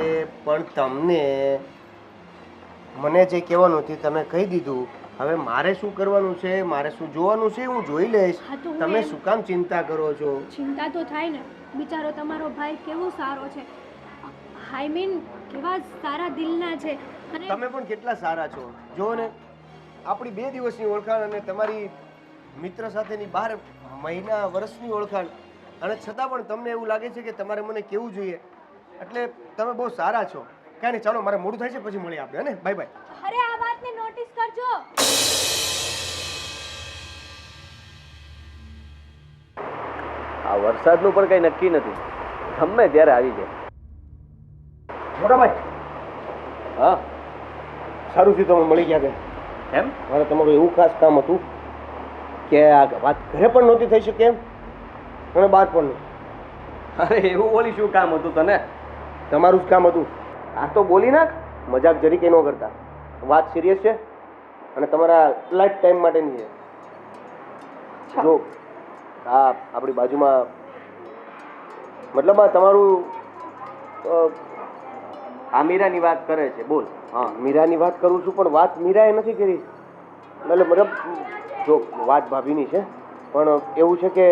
પણ તમને મને જે કહેવાનું હતું તમે કહી દીધું. હવે મારે શું કરવાનું છે, મારે શું જોવાનું છે હું જોઈ લઈશ. હા, તો હું તમે એમ- શું કામ ચિંતા કરો છો? ચિંતા તો થાય ને, બિચારો તમારો ભાઈ કેવો સારો છે, આઈ મીન કેવા સારા દિલના છે. અને તમે પણ કેટલા સારા છો. જો ને આપણી 2 દિવસની ઓળખાણ અને તમારી મિત્ર સાથેની 12 મહિના વર્ષની ઓળખાણ, અને છતાં પણ તમને એવું લાગે છે કે તમારે મને કેવું જોઈએ. એટલે તમે બહુ સારા છો. કાંઈ નહીં, ચાલો મારે મોડું થાય છે, પછી મળીએ આપણે, હે ને? Bye bye. અરે આ વાતને નોટિસ કરજો. આ વરસાદનું પણ કંઈ નક્કી નથી, ગમે ત્યારે આવી જાય. મોટા ભાઈ, હા, સારું થયું તમે મળી ગયા છે. એમ? મારે તમારું એવું ખાસ કામ હતું કે આ વાત ઘરે પણ નહોતી થઈ શકે એમ, અને બહાર પણ નહીં. અરે એવું બોલી શું કામ હતું તને? તમારું જ કામ હતું. આ તો બોલી નાખ. મજાક જરીકે ન કરતા, વાત સિરિયસ છે અને તમારા લાઈફ ટાઈમ માટેની છે. જો હા આપણી બાજુમાં મતલબ આ તમારું આ મીરાની વાત કરે છે બોલ. હા મીરાની વાત કરું છું પણ વાત મીરાએ નથી કરી. મતલબ જો વાત ભાભીની છે પણ એવું છે કે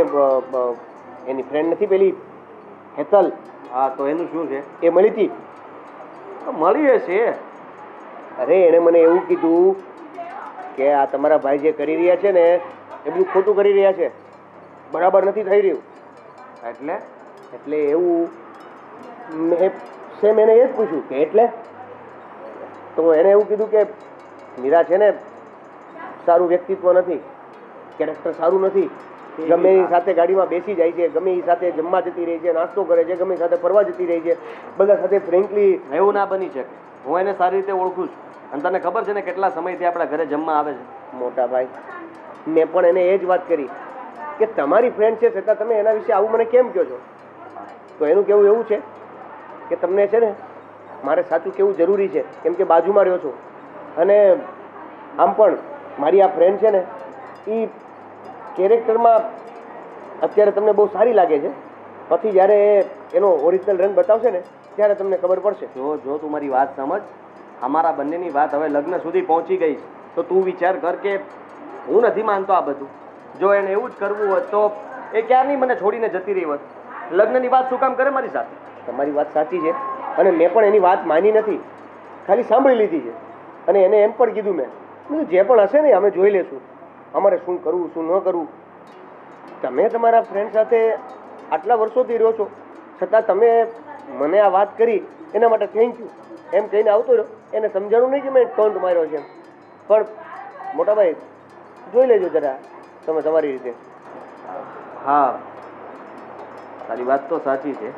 એની ફ્રેન્ડ નથી પેલી હેતલ, હા તો એનું શું છે? એ મળી હતી. તો મળી હશે. અરે એણે મને એવું કીધું કે આ તમારા ભાઈ જે કરી રહ્યા છે ને એ બધું ખોટું કરી રહ્યા છે, બરાબર નથી થઈ રહ્યું. એટલે એવું સેમ એને એ જ પૂછ્યું કે એટલે તો એણે એવું કીધું કે મીરા છે ને સારું વ્યક્તિત્વ નથી, કેરેક્ટર સારું નથી, ગમે એની સાથે ગાડીમાં બેસી જાય છે, ગમે એ સાથે જમવા જતી રહી છે, નાસ્તો કરે છે, ગમે સાથે ફરવા જતી રહી છે, બધા સાથે ફ્રેન્કલી. એવું ના બની શકે. હું એને સારી રીતે ઓળખું છું અને તને ખબર છે ને કેટલા સમયથી આપણા ઘરે જમવા આવે છે. મોટા ભાઈ મેં પણ એને એ જ વાત કરી કે તમારી ફ્રેન્ડ છે છતાં તમે એના વિશે આવું મને કેમ કહો છો? તો એનું કહેવું એવું છે કે તમને છે ને મારે સાચું કહેવું જરૂરી છે કેમ કે બાજુમાં રહ્યો છો અને આમ પણ મારી આ ફ્રેન્ડ છે ને એ કેરેક્ટરમાં અત્યારે તમને બહુ સારી લાગે છે, પછી જ્યારે એનો ઓરિજિનલ રંગ બતાવશે ને ત્યારે તમને ખબર પડશે. જો તું મારી વાત સમજ. અમારા બંનેની વાત હવે લગ્ન સુધી પહોંચી ગઈ છે તો તું વિચાર કર કે હું નથી માનતો આ બધું. જો એને એવું જ કરવું હોત તો એ ક્યારની મને છોડીને જતી રહી હોત. લગ્નની વાત શું કામ કરે મારી સાથે? તમારી વાત સાચી છે અને મેં પણ એની વાત માની નથી, ખાલી સાંભળી લીધી છે. અને એને એમ પણ કીધું મેં જે પણ હશે ને અમે જોઈ લેશું, અમારે શું કરવું શું ન કરવું. તમે તમારા ફ્રેન્ડ સાથે આટલા વર્ષોથી રહ્યો છો છતાં તમે મને આ વાત કરી એના માટે થેન્ક યુ એમ કહીને આવતો રહ્યો. એને સમજાણું નહીં કે મેં ટોન્ટ માર્યો છે પણ મોટાભાઈ જોઈ લેજો જરા તમે તમારી રીતે. હા તારી વાત તો સાચી છે.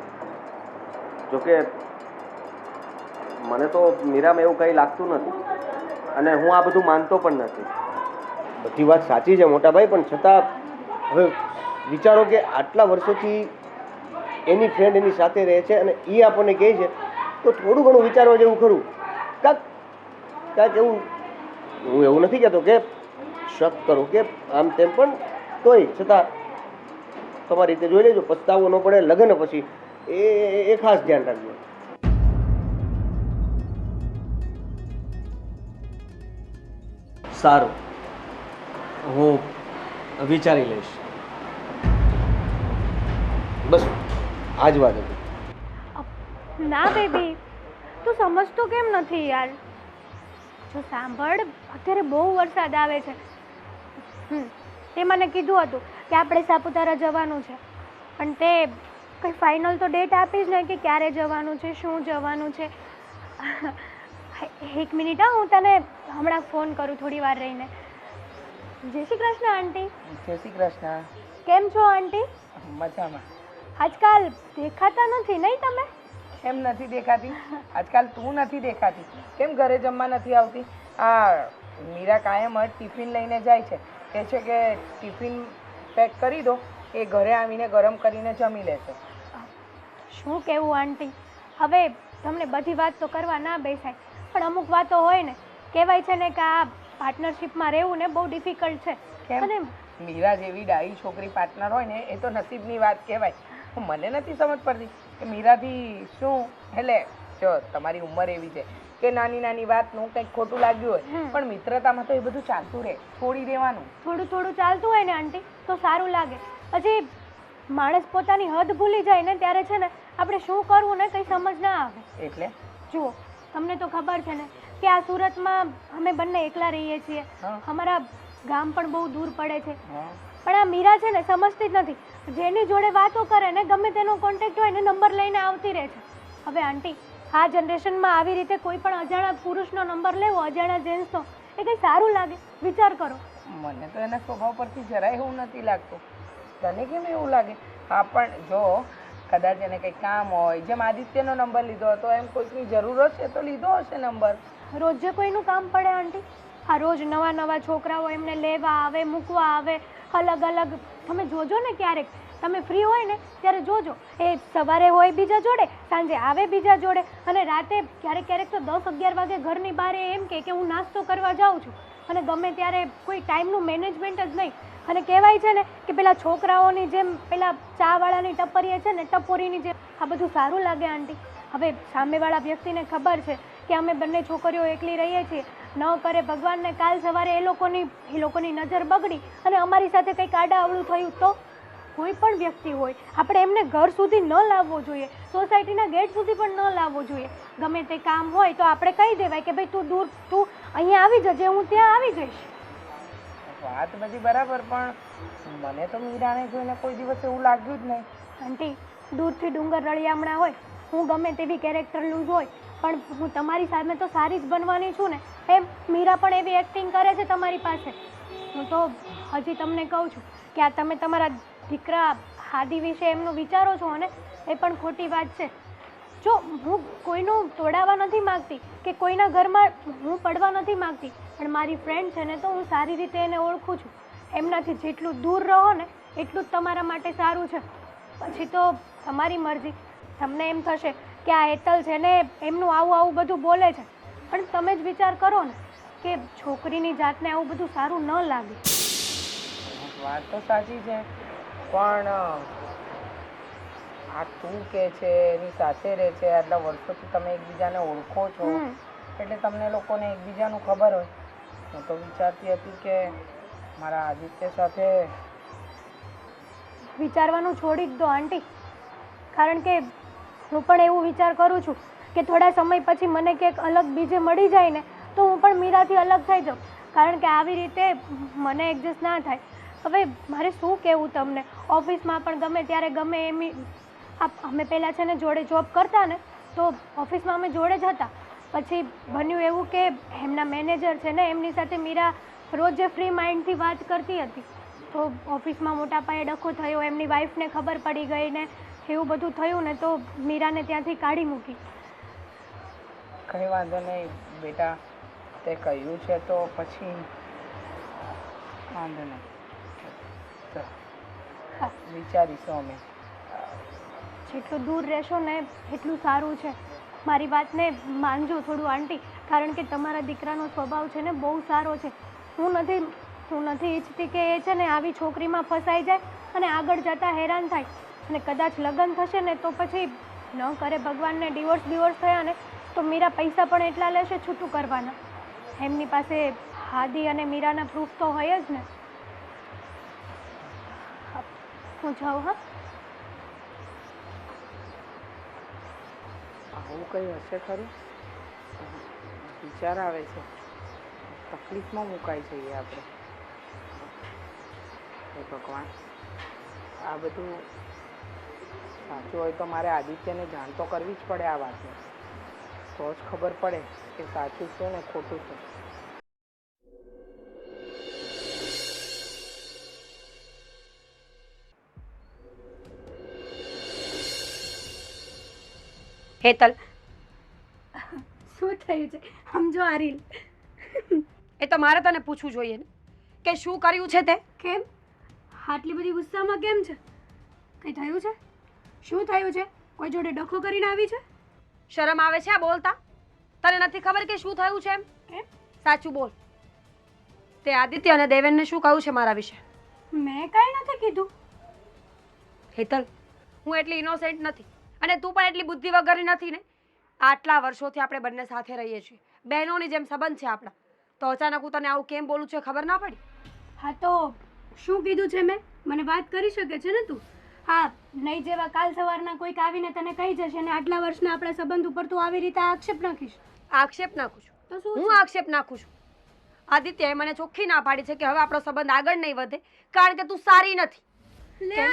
જોકે મને તો મીરામાં એવું કંઈ લાગતું નથી અને હું આ બધું માનતો પણ નથી. બધી વાત સાચી છે મોટાભાઈ પણ છતાં હવે વિચારો કે આટલા વર્ષોથી એની ફ્રેન્ડ એની સાથે રહે છે અને એ આપણને કહે છે તો થોડું ઘણું વિચારવા જેવું ખરું. કાંઈક એવું હું એવું નથી કહેતો કે શક કરો કે આમ તેમ પણ તોય છતાં તમારી રીતે જોઈ લેજો, પસ્તાવો ન પડે લગ્ન પછી એ ખાસ ધ્યાન રાખજો. સારું, હું વિચારી લઈશ. બસ આ જ વાત હતી. ના બેબી, તું સમજતો કેમ નથી યાર? જો સાંભળ, અત્યારે બહુ વરસાદ આવે છે. તે મને કીધું હતું કે આપણે સાપુતારા જવાનું છે, પણ તે કંઈ ફાઇનલ તો ડેટ આપીશ ને કે ક્યારે જવાનું છે, શું જવાનું છે. એક મિનિટ હા, હું તને હમણાં ફોન કરું થોડી વાર રહીને. જય શ્રી કૃષ્ણ આંટી. જય શ્રી કૃષ્ણ. કેમ છો આંટી? મજામાં. આજકાલ દેખાતા નથી નહીં તમે? કેમ નથી દેખાતી? આજકાલ તું નથી દેખાતી. કેમ ઘરે જમવા નથી આવતી? આ મીરા કાયમ જ ટિફિન લઈને જાય છે, કહે છે કે ટિફિન પેક કરી દો, એ ઘરે આવીને ગરમ કરીને જમી લેશે. શું કહેવું આંટી, હવે તમને બધી વાત તો કરવા ના બેસાય, પણ અમુક વાતો હોય ને, કહેવાય છે ને કે આ પાર્ટનરશિપમાં રહેવું ને બહુ ડિફિકલ્ટ છે. અને મીરા જેવી ડાઈ છોકરી પાર્ટનર હોય ને એ તો નસીબની વાત કહેવાય. મને નથી સમજ પડતી કે મીરાથી શું, એટલે જો તમારી ઉંમર એવી છે કે નાની નાની વાતનું કંઈક ખોટું લાગ્યું હોય પણ મિત્રતામાં તો એ બધું ચાલતું રહે, છોડી દેવાનું. થોડું થોડું ચાલતું હોય ને આંટી તો સારું લાગે. પછી માણસ પોતાની હદ ભૂલી જાય ને ત્યારે છે ને આપણે શું કરવું ને કંઈ સમજ ના આવે. એટલે જુઓ, તમને તો ખબર છે ને કે આ સુરતમાં અમે બંને એકલા રહીએ છીએ, અમારા ગામ પણ બહુ દૂર પડે છે. પણ આ મીરા છે ને સમજતી જ નથી. જેની જોડે વાતો કરે ને ગમે તેનો કોન્ટેક્ટ હોય ને નંબર લઈને આવતી રહે છે. હવે આંટી, આ જનરેશનમાં આવી રીતે કોઈ પણ અજાણ્યા પુરુષનો નંબર લેવો, અજાણ્યા જેન્ટ્સનો, એ કંઈ સારું લાગે? વિચાર કરો. મને તો એના સ્વભાવ પરથી જરાય એવું નથી લાગતું. તને કેમ એવું લાગે? હા પણ જો કદાચ એને કંઈ કામ હોય, જેમ આદિત્યનો નંબર લીધો હતો એમ કોઈકની જરૂર હશે તો લીધો હશે નંબર. રોજે કોઈનું કામ પડે આંટી? આ રોજ નવા નવા છોકરાઓ એમને લેવા આવે, મૂકવા આવે, અલગ અલગ. તમે જોજો ને ક્યારેક તમે ફ્રી હોય ને ત્યારે જોજો, એ સવારે હોય બીજા જોડે, સાંજે આવે બીજા જોડે, અને રાતે ક્યારેક ક્યારેક તો 10-11 વાગે ઘરની બહાર એમ કે હું નાસ્તો કરવા જાઉં છું. અને ગમે ત્યારે કોઈ ટાઈમનું મેનેજમેન્ટ જ નહીં. અને કહેવાય છે ને કે પેલા છોકરાઓની જેમ પેલા ચાવાળાની ટપરીએ છે ને ટપોરીની જેમ આ બધું સારું લાગે આંટી? હવે સામેવાળા વ્યક્તિને ખબર છે કે અમે બંને છોકરીઓ એકલી રહીએ છીએ, ન કરે ભગવાનને કાલ સવારે એ લોકોની નજર બગડી અને અમારી સાથે કંઈક આડાઅવળું થયું તો? કોઈ પણ વ્યક્તિ હોય આપણે એમને ઘર સુધી ન લાવવો જોઈએ, સોસાયટીના ગેટ સુધી પણ ન લાવવો જોઈએ. ગમે તે કામ હોય તો આપણે કહી દેવાય કે ભાઈ તું અહીંયા આવી જજે, હું ત્યાં આવી જઈશ. વાત બધી બરાબર, પણ મને તો મીરાને જોઈને કોઈ દિવસ એવું લાગ્યું જ નહીં. આંટી, દૂરથી ડુંગર રળિયામણા હોય, હું ગમે તેવી કેરેક્ટર લૂઝ હોય, પણ હું તમારી સામે તો સારી જ બનવાની છું ને. એમ મીરા પણ એવી એક્ટિંગ કરે છે તમારી પાસે. હું તો હજી તમને કહું છું કે આ તમે તમારા દીકરા હાદી વિશે એમનું વિચારો છો ને, એ પણ ખોટી વાત છે. જો હું કોઈનું તોડાવવા નથી માગતી કે કોઈના ઘરમાં હું પડવા નથી માગતી, પણ મારી ફ્રેન્ડ છે ને તો હું સારી રીતે એને ઓળખું છું. એમનાથી જેટલું દૂર રહો ને એટલું જ તમારા માટે સારું છે. પછી તો તમારી મરજી. તમને એમ થશે કે આ હેતલ છે ને એમનું આવું બધું બોલે છે, પણ તમે જ વિચાર કરો ને કે છોકરીની જાતને આવું બધું સારું ન લાગે. વાત તો સાચી છે, પણ આ તું કે છે એની સાથે રહે છે, આટલા વર્ષોથી તમે એકબીજાને ઓળખો છો, એટલે તમને લોકોને એકબીજાનું ખબર હોય. હું તો વિચારતી હતી કે મારા આદિત્ય સાથે વિચારવાનું છોડી જ દો આંટી, કારણ કે હું પણ એવું વિચાર કરું છું કે થોડા સમય પછી મને ક્યાંક અલગ બીજે મળી જાય ને તો હું પણ મીરાથી અલગ થઈ જાઉં, કારણ કે આવી રીતે મને એડજસ્ટ ના થાય. હવે મારે શું કહેવું તમને, ઓફિસમાં પણ ગમે ત્યારે ગમે એમ અમે પહેલાં છે ને જોડે જોબ કરતા ને તો ઓફિસમાં અમે જોડે જ હતા. પછી બન્યું એવું કે એમના મેનેજર છે ને એમની સાથે મીરા રોજે ફ્રી માઇન્ડથી વાત કરતી હતી, તો ઓફિસમાં મોટા પાયે ડખો થયો, એમની વાઈફને ખબર પડી ગઈ ને એવું બધું થયું ને તો મીરાને ત્યાંથી કાઢી મૂકી. કંઈ વાંધો નહીં બેટા, તે કહ્યું છે તો પછી વાંધો નહીં, વિચારીશું અમે. જેટલું દૂર રહેશો ને એટલું સારું છે. મારી વાતને માનજો થોડું આંટી, કારણ કે તમારા દીકરાનો સ્વભાવ છે ને બહુ સારો છે. હું નથી ઈચ્છતી કે એ છે ને આવી છોકરીમાં ફસાઈ જાય અને આગળ જતાં હેરાન થાય, અને કદાચ લગ્ન થશે ને તો પછી ન કરે ભગવાનને ડિવોર્સ થયા ને તો મીરા પૈસા પણ એટલા લેશે છૂટું કરવાના. એમની પાસે હાદી અને મીરાના પ્રૂફ તો હોય જ ને. હું જાઉં? હા, આવું કંઈ હશે ખરું? વિચાર આવે છે, તકલીફમાં મુકાઈ જઈએ આપણે. હે ભગવાન, આ બધું સાચું હોય તો મારે આદિત્યને જાણ તો કરવી જ પડે આ વાતને, તો જ ખબર પડે કે સાચું શું ને ખોટું શું. હેતલ, શું થયું છે? સમજો આ રીલ. એ તો મારે તને પૂછવું જોઈએ ને કે શું કર્યું છે તે. કેમ આટલી બધી ગુસ્સામાં કેમ છે? કંઈ થયું છે? શું થયું છે? કોઈ જોડે ડખો કરીને આવી છે? શરમ આવે છે આ બોલતા? તને નથી ખબર કે શું થયું છે એમ? કેમ? સાચું બોલ. તે આદિત્ય અને દેવેનને શું કહ્યું છે મારા વિશે? મેં કાંઈ નથી કીધું. હેતલ, હું એટલી ઇનોસેન્ટ નથી અને તું પણ એટલી બુદ્ધિ વગરની નથી ને. આટલા વર્ષોથી આપણે બંને સાથે રહીએ છીએ, બહેનોની જેમ સંબંધ છે આપણા, તો અચાનક હું તને આવું કેમ બોલું છું ખબર ના પડી? હા તો શું કીધું છે મેં? મને વાત કરી શકે છે ને તું? હા, નહીં જેવા કાલ સવારના કોઈક આવીને તને કહી જશે અને આટલા વર્ષના આપણા સંબંધ ઉપર તું આવી રીતે આક્ષેપ નાખીશ. આક્ષેપ નાખું છું તો શું? હું આક્ષેપ નાખું છું? આદિત્યએ મને ચોખ્ખી ના પાડી છે કે હવે આપણો સંબંધ આગળ નહીં વધે, કારણ કે તું સારી નથી. લે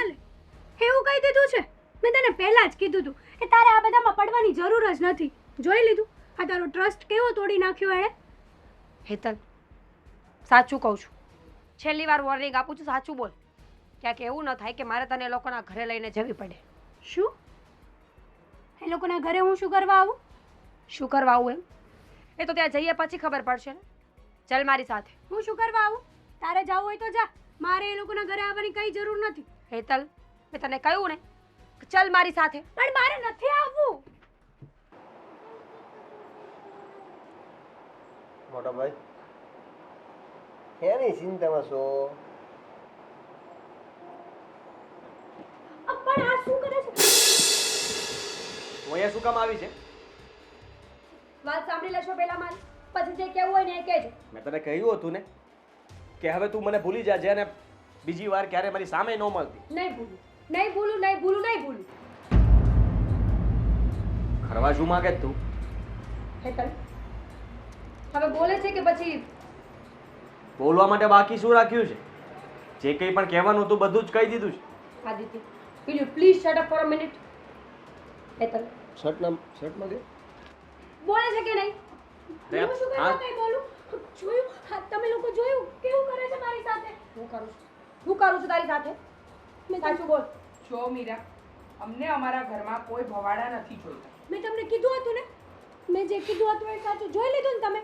એવું કહી દીધું છે? મેં તને પહેલા જ કીધું હતું કે તારે આ બધામાં પડવાની જરૂર જ નથી. જોઈ લીધું આ તારો ટ્રસ્ટ કેવો તોડી નાખ્યો એણે. હેતલ, સાચું કહું છું, છેલ્લી વાર વોર્નિંગ આપું છું, સાચું બોલ. ક્યાંક એવું ન થાય કે મારે તને એ લોકોના ઘરે લઈને જવી પડે. શું? એ લોકોના ઘરે હું શું કરવા આવું? શું કરવા આવું એમ? એ તો ત્યાં જઈએ પછી ખબર પડશે ને. ચાલ મારી સાથે. હું શું કરવા આવું? તારે જવું હોય તો જા, મારે એ લોકોના ઘરે આવવાની કઈ જરૂર નથી. હેતલ, મેં તને કહ્યું ને, ચાલ મારી સાથે. પણ મારે નથી આવવું. મોટા ભાઈ, એની ચિંતામાં છો? શું કરે છે? તું અહીંયા શું કામ આવી છે? વાત સાંભળી લેશો પહેલા મારી, પછી જે કહેવું હોય ને એ કહેજો. મેં તને કહ્યું હતું ને કે હવે તું મને ભૂલી જાજે અને બીજી વાર ક્યારે મારી સામે ન મળતી. નહીં ભૂલું, નહીં ભૂલું, નહીં ભૂલું, નહીં ભૂલું. ખરવા શું માગે છે તું? હેતલ હવે બોલે છે કે પછી બોલવા માટે બાકી શું રાખ્યું છે? જે કંઈ પણ કહેવાનું હતું બધું જ કહી દીધું છે. Aditya, will you please shut up for a minute? Hetal shirt માંગે બોલે છે કે નહીં? અરે, હું શું હા. કરવા કઈ બોલું? જોયું? હા, તમે લોકો જોયું કેવું કરે છે મારી સાથે? હું કરું છું તારી સાથે. સાચું બોલ. જો મીરા, અમને અમારા ઘરમાં કોઈ ભવાડા નથી જોઈતા. મેં તમને કીધું હતું ને, મેં જે કીધું હતું એ સાચું જોઈ લીધું ને તમે.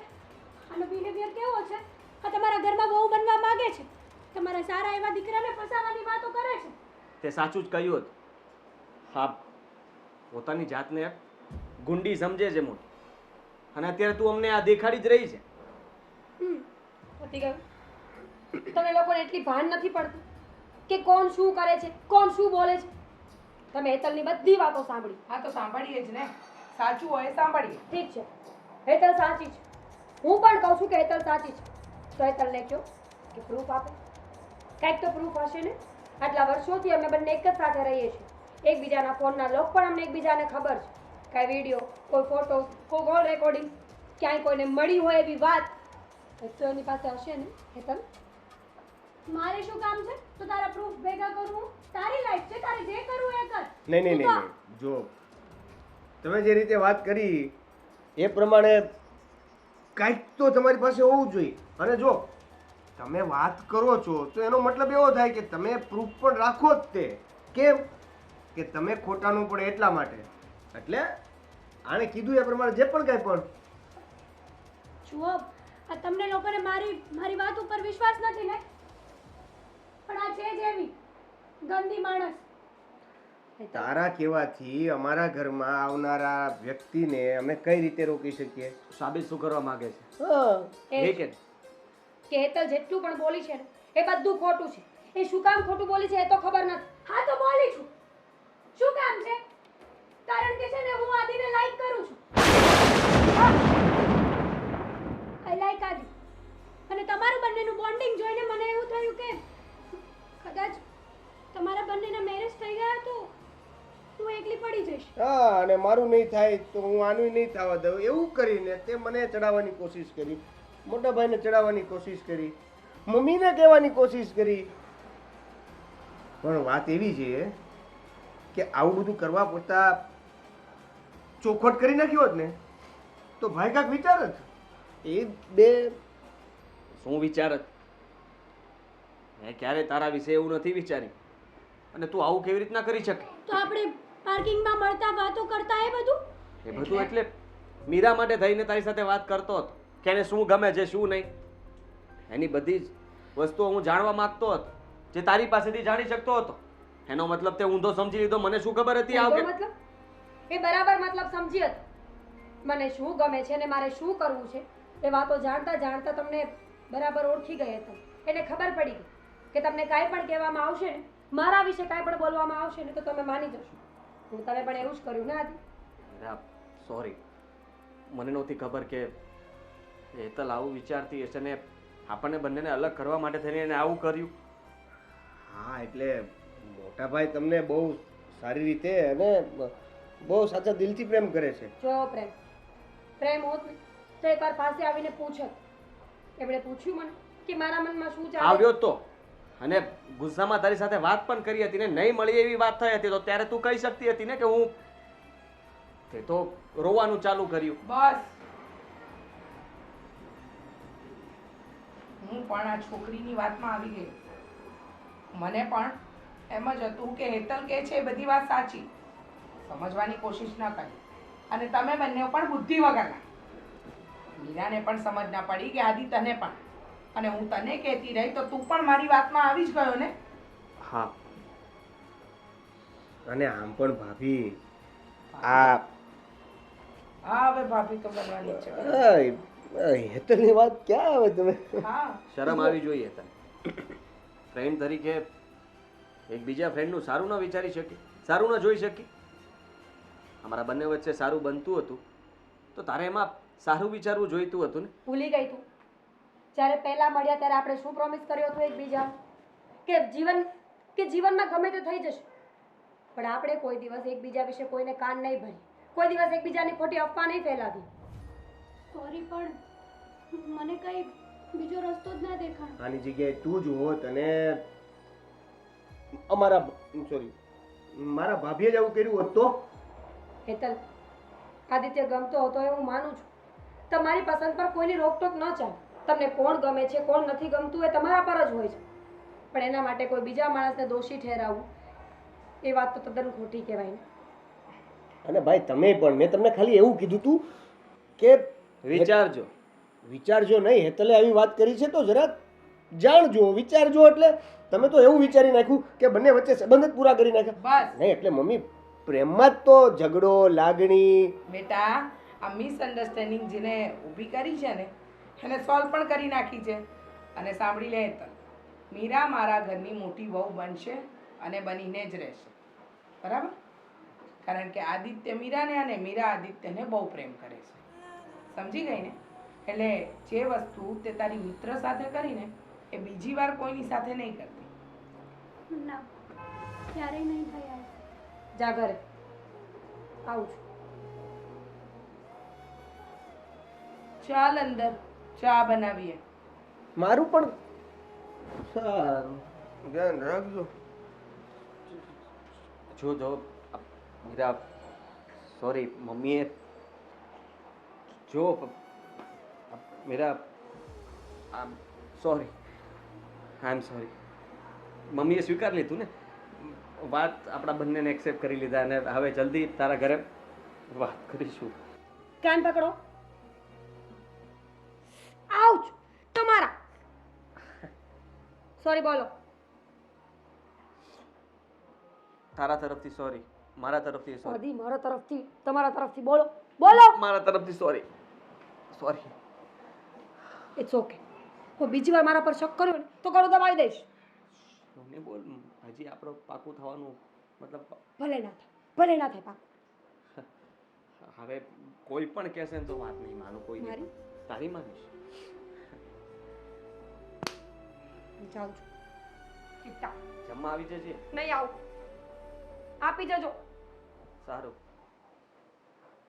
આનો બિહેવિયર કેવો છે? આ તમારા ઘરમાં બહુ બનવા માંગે છે, તમારા સારા એવા દીકરાને ફસાવવાની વાતો કરે છે. તે સાચું જ કહ્યું હતું. હા, પોતાની જાતને ગુંડી સમજે છે મોટી, અને અત્યારે તું અમને આ દેખાડી જ રહી છે. પતી ગયું. તમે લોકોને એટલી ભાન નથી પડતી કે કોણ શું કરે છે, કોણ શું બોલે છે. તમે હેતલની બધી વાતો સાંભળી. હા તો સાંભળીએ જ ને, સાચું હોય સાંભળીએ. ઠીક છે, હેતલ સાચી છે. હું પણ કહું છું કે હેતલ સાચી છે. તો હેતલને કહો કે પ્રૂફ આપે. કંઈક તો પ્રૂફ હશે ને. આટલા વર્ષોથી અમે બંને એક જ સાથે રહીએ છીએ. એકબીજાના ફોનના લોક પણ અમને એકબીજાને ખબર છે. કાંઈ વિડીયો, કોઈ ફોટો, કોઈ કોલ રેકોર્ડિંગ, ક્યાંય કોઈને મળી હોય એવી વાત તો એની પાસે હશે ને હેતલ. મારે શું કામ છે? તો તારા પ્રૂફ ભેગા કરવું તારી લાઈફ છે, તારે જે કરવું એ કર. નહીં નહીં નહીં નહીં. જો તમે જે રીતે વાત કરી એ પ્રમાણે કાંઈક તો તમારી પાસે હોવું જોઈએ. અને જો તમે વાત કરો છો તો એનો મતલબ એવો થાય કે તમે પ્રૂફ પણ રાખો જ તે. કેમ કે તમે ખોટા ન પડે એટલા માટે. એટલે આણે કીધું એ પ્રમાણે જે પણ કાંઈ પણ જુઓ, આ તમને લોકોને મારી વાત ઉપર વિશ્વાસ નથી ને, પણ આ છે જ એવી ગંદી માણસ. તારા કહેવાથી અમારા ઘરમાં આવનારા વ્યક્તિને અમે કઈ રીતે રોકી શકીએ? સાબિત શું કરવા માંગે છે? હા એ એ જ કે કે હેતલ જેટલું પણ બોલી છે ને એ બધું ખોટું છે. એ શું કામ ખોટું બોલી છે એ તો ખબર નથી. હા તો બોલી છું. શું કામ છે? કારણ કે છે ને હું આદિને લાઈક કરું છું. આઈ લાઈક આદિ. અને તમારું બંનેનું બોન્ડિંગ જોઈને મને એવું થયું કે કદાચ તમારા બંનેના મેરેજ થઈ ગયા તો હું એકલી પડી જઈશ. હા, અને મારું નહીં થાય તો હું આનું નહીં થવા દઉં એવું કરીને તે મને ચડાવવાની કોશિશ કરી, મોટા ભાઈને ચડાવવાની કોશિશ કરી, મમ્મીને કહેવાની કોશિશ કરી. પણ વાત એવી છે કે આવું બધું કરવા પૂરતા ચોખવટ કરી નાખ્યો હોત ને તો ભાઈ કાંઈક વિચાર જ. એ બે શું વિચાર જ? મેં ક્યારે તારા વિશે એવું નથી વિચાર્યું. અને તું આવું કેવી રીતના કરી શકે? તો આપણે પાર્કિંગમાં મળતા વાતો કરતા એ બધું. એ બધું એટલે મીરા માટે થઈને તારી સાથે વાત કરતો હતો કે એને શું ગમે છે શું નહીં. એની બધી જ વસ્તુઓ હું જાણવા માંગતો હતો જે તારી પાસેથી જાણી શકતો હતો. એનો મતલબ તે ઊંધો સમજી લીધો. મને શું ખબર હતી આવું ઊંધો મતલબ? એ બરાબર મતલબ સમજી હતી. મને શું ગમે છે ને મારે શું કરવું છે એ વાતો જાણતા જાણતા તમને બરાબર ઓળખી ગઈ હતી. એને ખબર પડી ગઈ કે તમને કાંઈ પણ કહેવામાં આવશે ને, મારા વિશે કાંઈ પણ બોલવામાં આવશે ને તો તમે માની જશો. હું તમે પણ એવું જ કર્યું ને આદિ? સોરી, મને નહોતી ખબર કે હેતલ આવું વિચારતી હશે ને આપણને બંનેને અલગ કરવા માટે થઈને એને આવું કર્યું. હા, એટલે મોટા ભાઈ તમને બહુ સારી રીતે અને બહુ સાચા દિલથી પ્રેમ કરે છે. જો પ્રેમ હોત ને તો એકવાર પાસે આવીને પૂછત. એમણે પૂછ્યું મને કે મારા મનમાં શું ચાલે આવ્યો તો અને ગુસ્સામાં તારી સાથે વાત પણ કરી હતી ને નહીં મળી એવી વાત થઈ હતી તો ત્યારે તું કહી શકતી હતી ને કે હું. તે તો રોવાનું ચાલુ કર્યું. બસ, હું પણ આ છોકરીની વાતમાં આવી ગઈ. મને પણ એમ જ હતું કે હેતલ કે છે એ બધી વાત સાચી. સમજવાની કોશિશ ન કરી અને તમે બંને પણ બુદ્ધિ વગરના. મીરાને પણ સમજ ના પડી કે આદિ તને પણ, અને હું તને કહેતી રહી તો તું પણ મારી વાતમાં આવી જ ગયો ને. હા, અને આમ પણ ભાભી આ હા, હવે ભાભી તો બનવાની છે. હેતલની વાત ક્યાં આવે તમે? હા, શરમ આવી જોઈએ તને. ફ્રેન્ડ તરીકે એક બીજા ફ્રેન્ડનું સારું ન વિચારી શકે? સારું ન જોઈ શકી? અમારા બંને વચ્ચે સારું બનતું હતું તો તારે એમાં સારું વિચારવું જોઈતું હતું ને. ભૂલી ગઈ તું જ્યારે પહેલા મળ્યા ત્યારે આપણે શું પ્રોમિસ કર્યો હતો એકબીજા કે જીવનમાં ગમે તે થઈ જશે પણ આપણે કોઈ દિવસ એકબીજા વિશે કોઈને કાન નહીં ભરી, કોઈ દિવસ એકબીજાની ખોટી અફવા નહીં ફેલાવી. સોરી પણ મને કઈ બીજો રસ્તો જ ના દેખાણો. આની જગ્યાએ તું જ હોત અને મારા ભાભીએ જ આવું કર્યું હોત તો. હેતલ, આદિત્ય ગમતો હતો એ હું માનું છું. તમારી પસંદ પર કોઈની રોકટોક ન ચાલે. તમને કોણ ગમે છે કોણ નથી ગમતું એ તમારા પર જ હોય છે પણ એના માટે કોઈ બીજા માણસને દોષી ઠેરાવવું એ વાત તો તદ્દન ખોટી કહેવાય ને. અને ભાઈ તમે પણ મેં તમને ખાલી એવું કીધું તું કે વિચારજો. વિચારજો નહીં, હેતલે આવી વાત કરી છે તો જરાક જાણજો વિચારજો. એટલે તમે તો એવું વિચારી નાખ્યું કે બંને વચ્ચે સંબંધ જ પૂરા કરી નાખ્યા. બસ નહીં એટલે મમ્મી પ્રેમમાં જ તો ઝઘડો લાગણી. બેટા આ મિસઅન્ડરસ્ટેન્ડિંગ જેને ઊભી કરી છે ને એને સોલ્વ પણ કરી નાખી છે. અને સાંભળી લે હેતલ, મીરા મારા ઘરની મોટી વહુ બનશે અને બનીને જ રહેશે, બરાબર? કારણ કે આદિત્ય મીરાને અને મીરા આદિત્યને બહુ પ્રેમ કરે છે, સમજી ગઈ ને? એટલે જે વસ્તુ તે તારી મિત્ર સાથે કરીને એ બીજી વાર કોઈની સાથે નહીં કરતી. ના, ક્યારેય નહીં થાય આવું. જા ઘરે આવું છું. ચાલ અંદર ચા બનાવીએ. મારું પણ સારું ધ્યાન રાખજો. જો મીરા, સોરી મમ્મીએ જો Meera sorry, I am sorry. મમ્મીએ સ્વીકાર લીધું ને, વાત આપણા બંનેને એક્સેપ્ટ કરી લીધા અને હવે જલ્દી તારા ઘરે વાત કરીશું. કાન પકડો. આઉચ તમારા. સોરી બોલો. તારા તરફથી સોરી, મારા તરફથી સોરી. આદિ મારા તરફથી તમારા તરફથી બોલો બોલો. મારા તરફથી સોરી. સોરી. It's okay. હું બીજી વાર મારા પર શક કર્યો ને તો ગળું દબાવી દઈશ. મને બોલ, હજી આપણો પાકું થવાનું મતલબ ભલે ના થાય પાકું. હવે કોઈ પણ કહેશે ને તો વાત નહીં માનું. કોઈ મારી? તારી માનીશ. જાઉં છું. ટીટા જમવા આવી જજે. નહીં આવું. આપી જજો. સારું.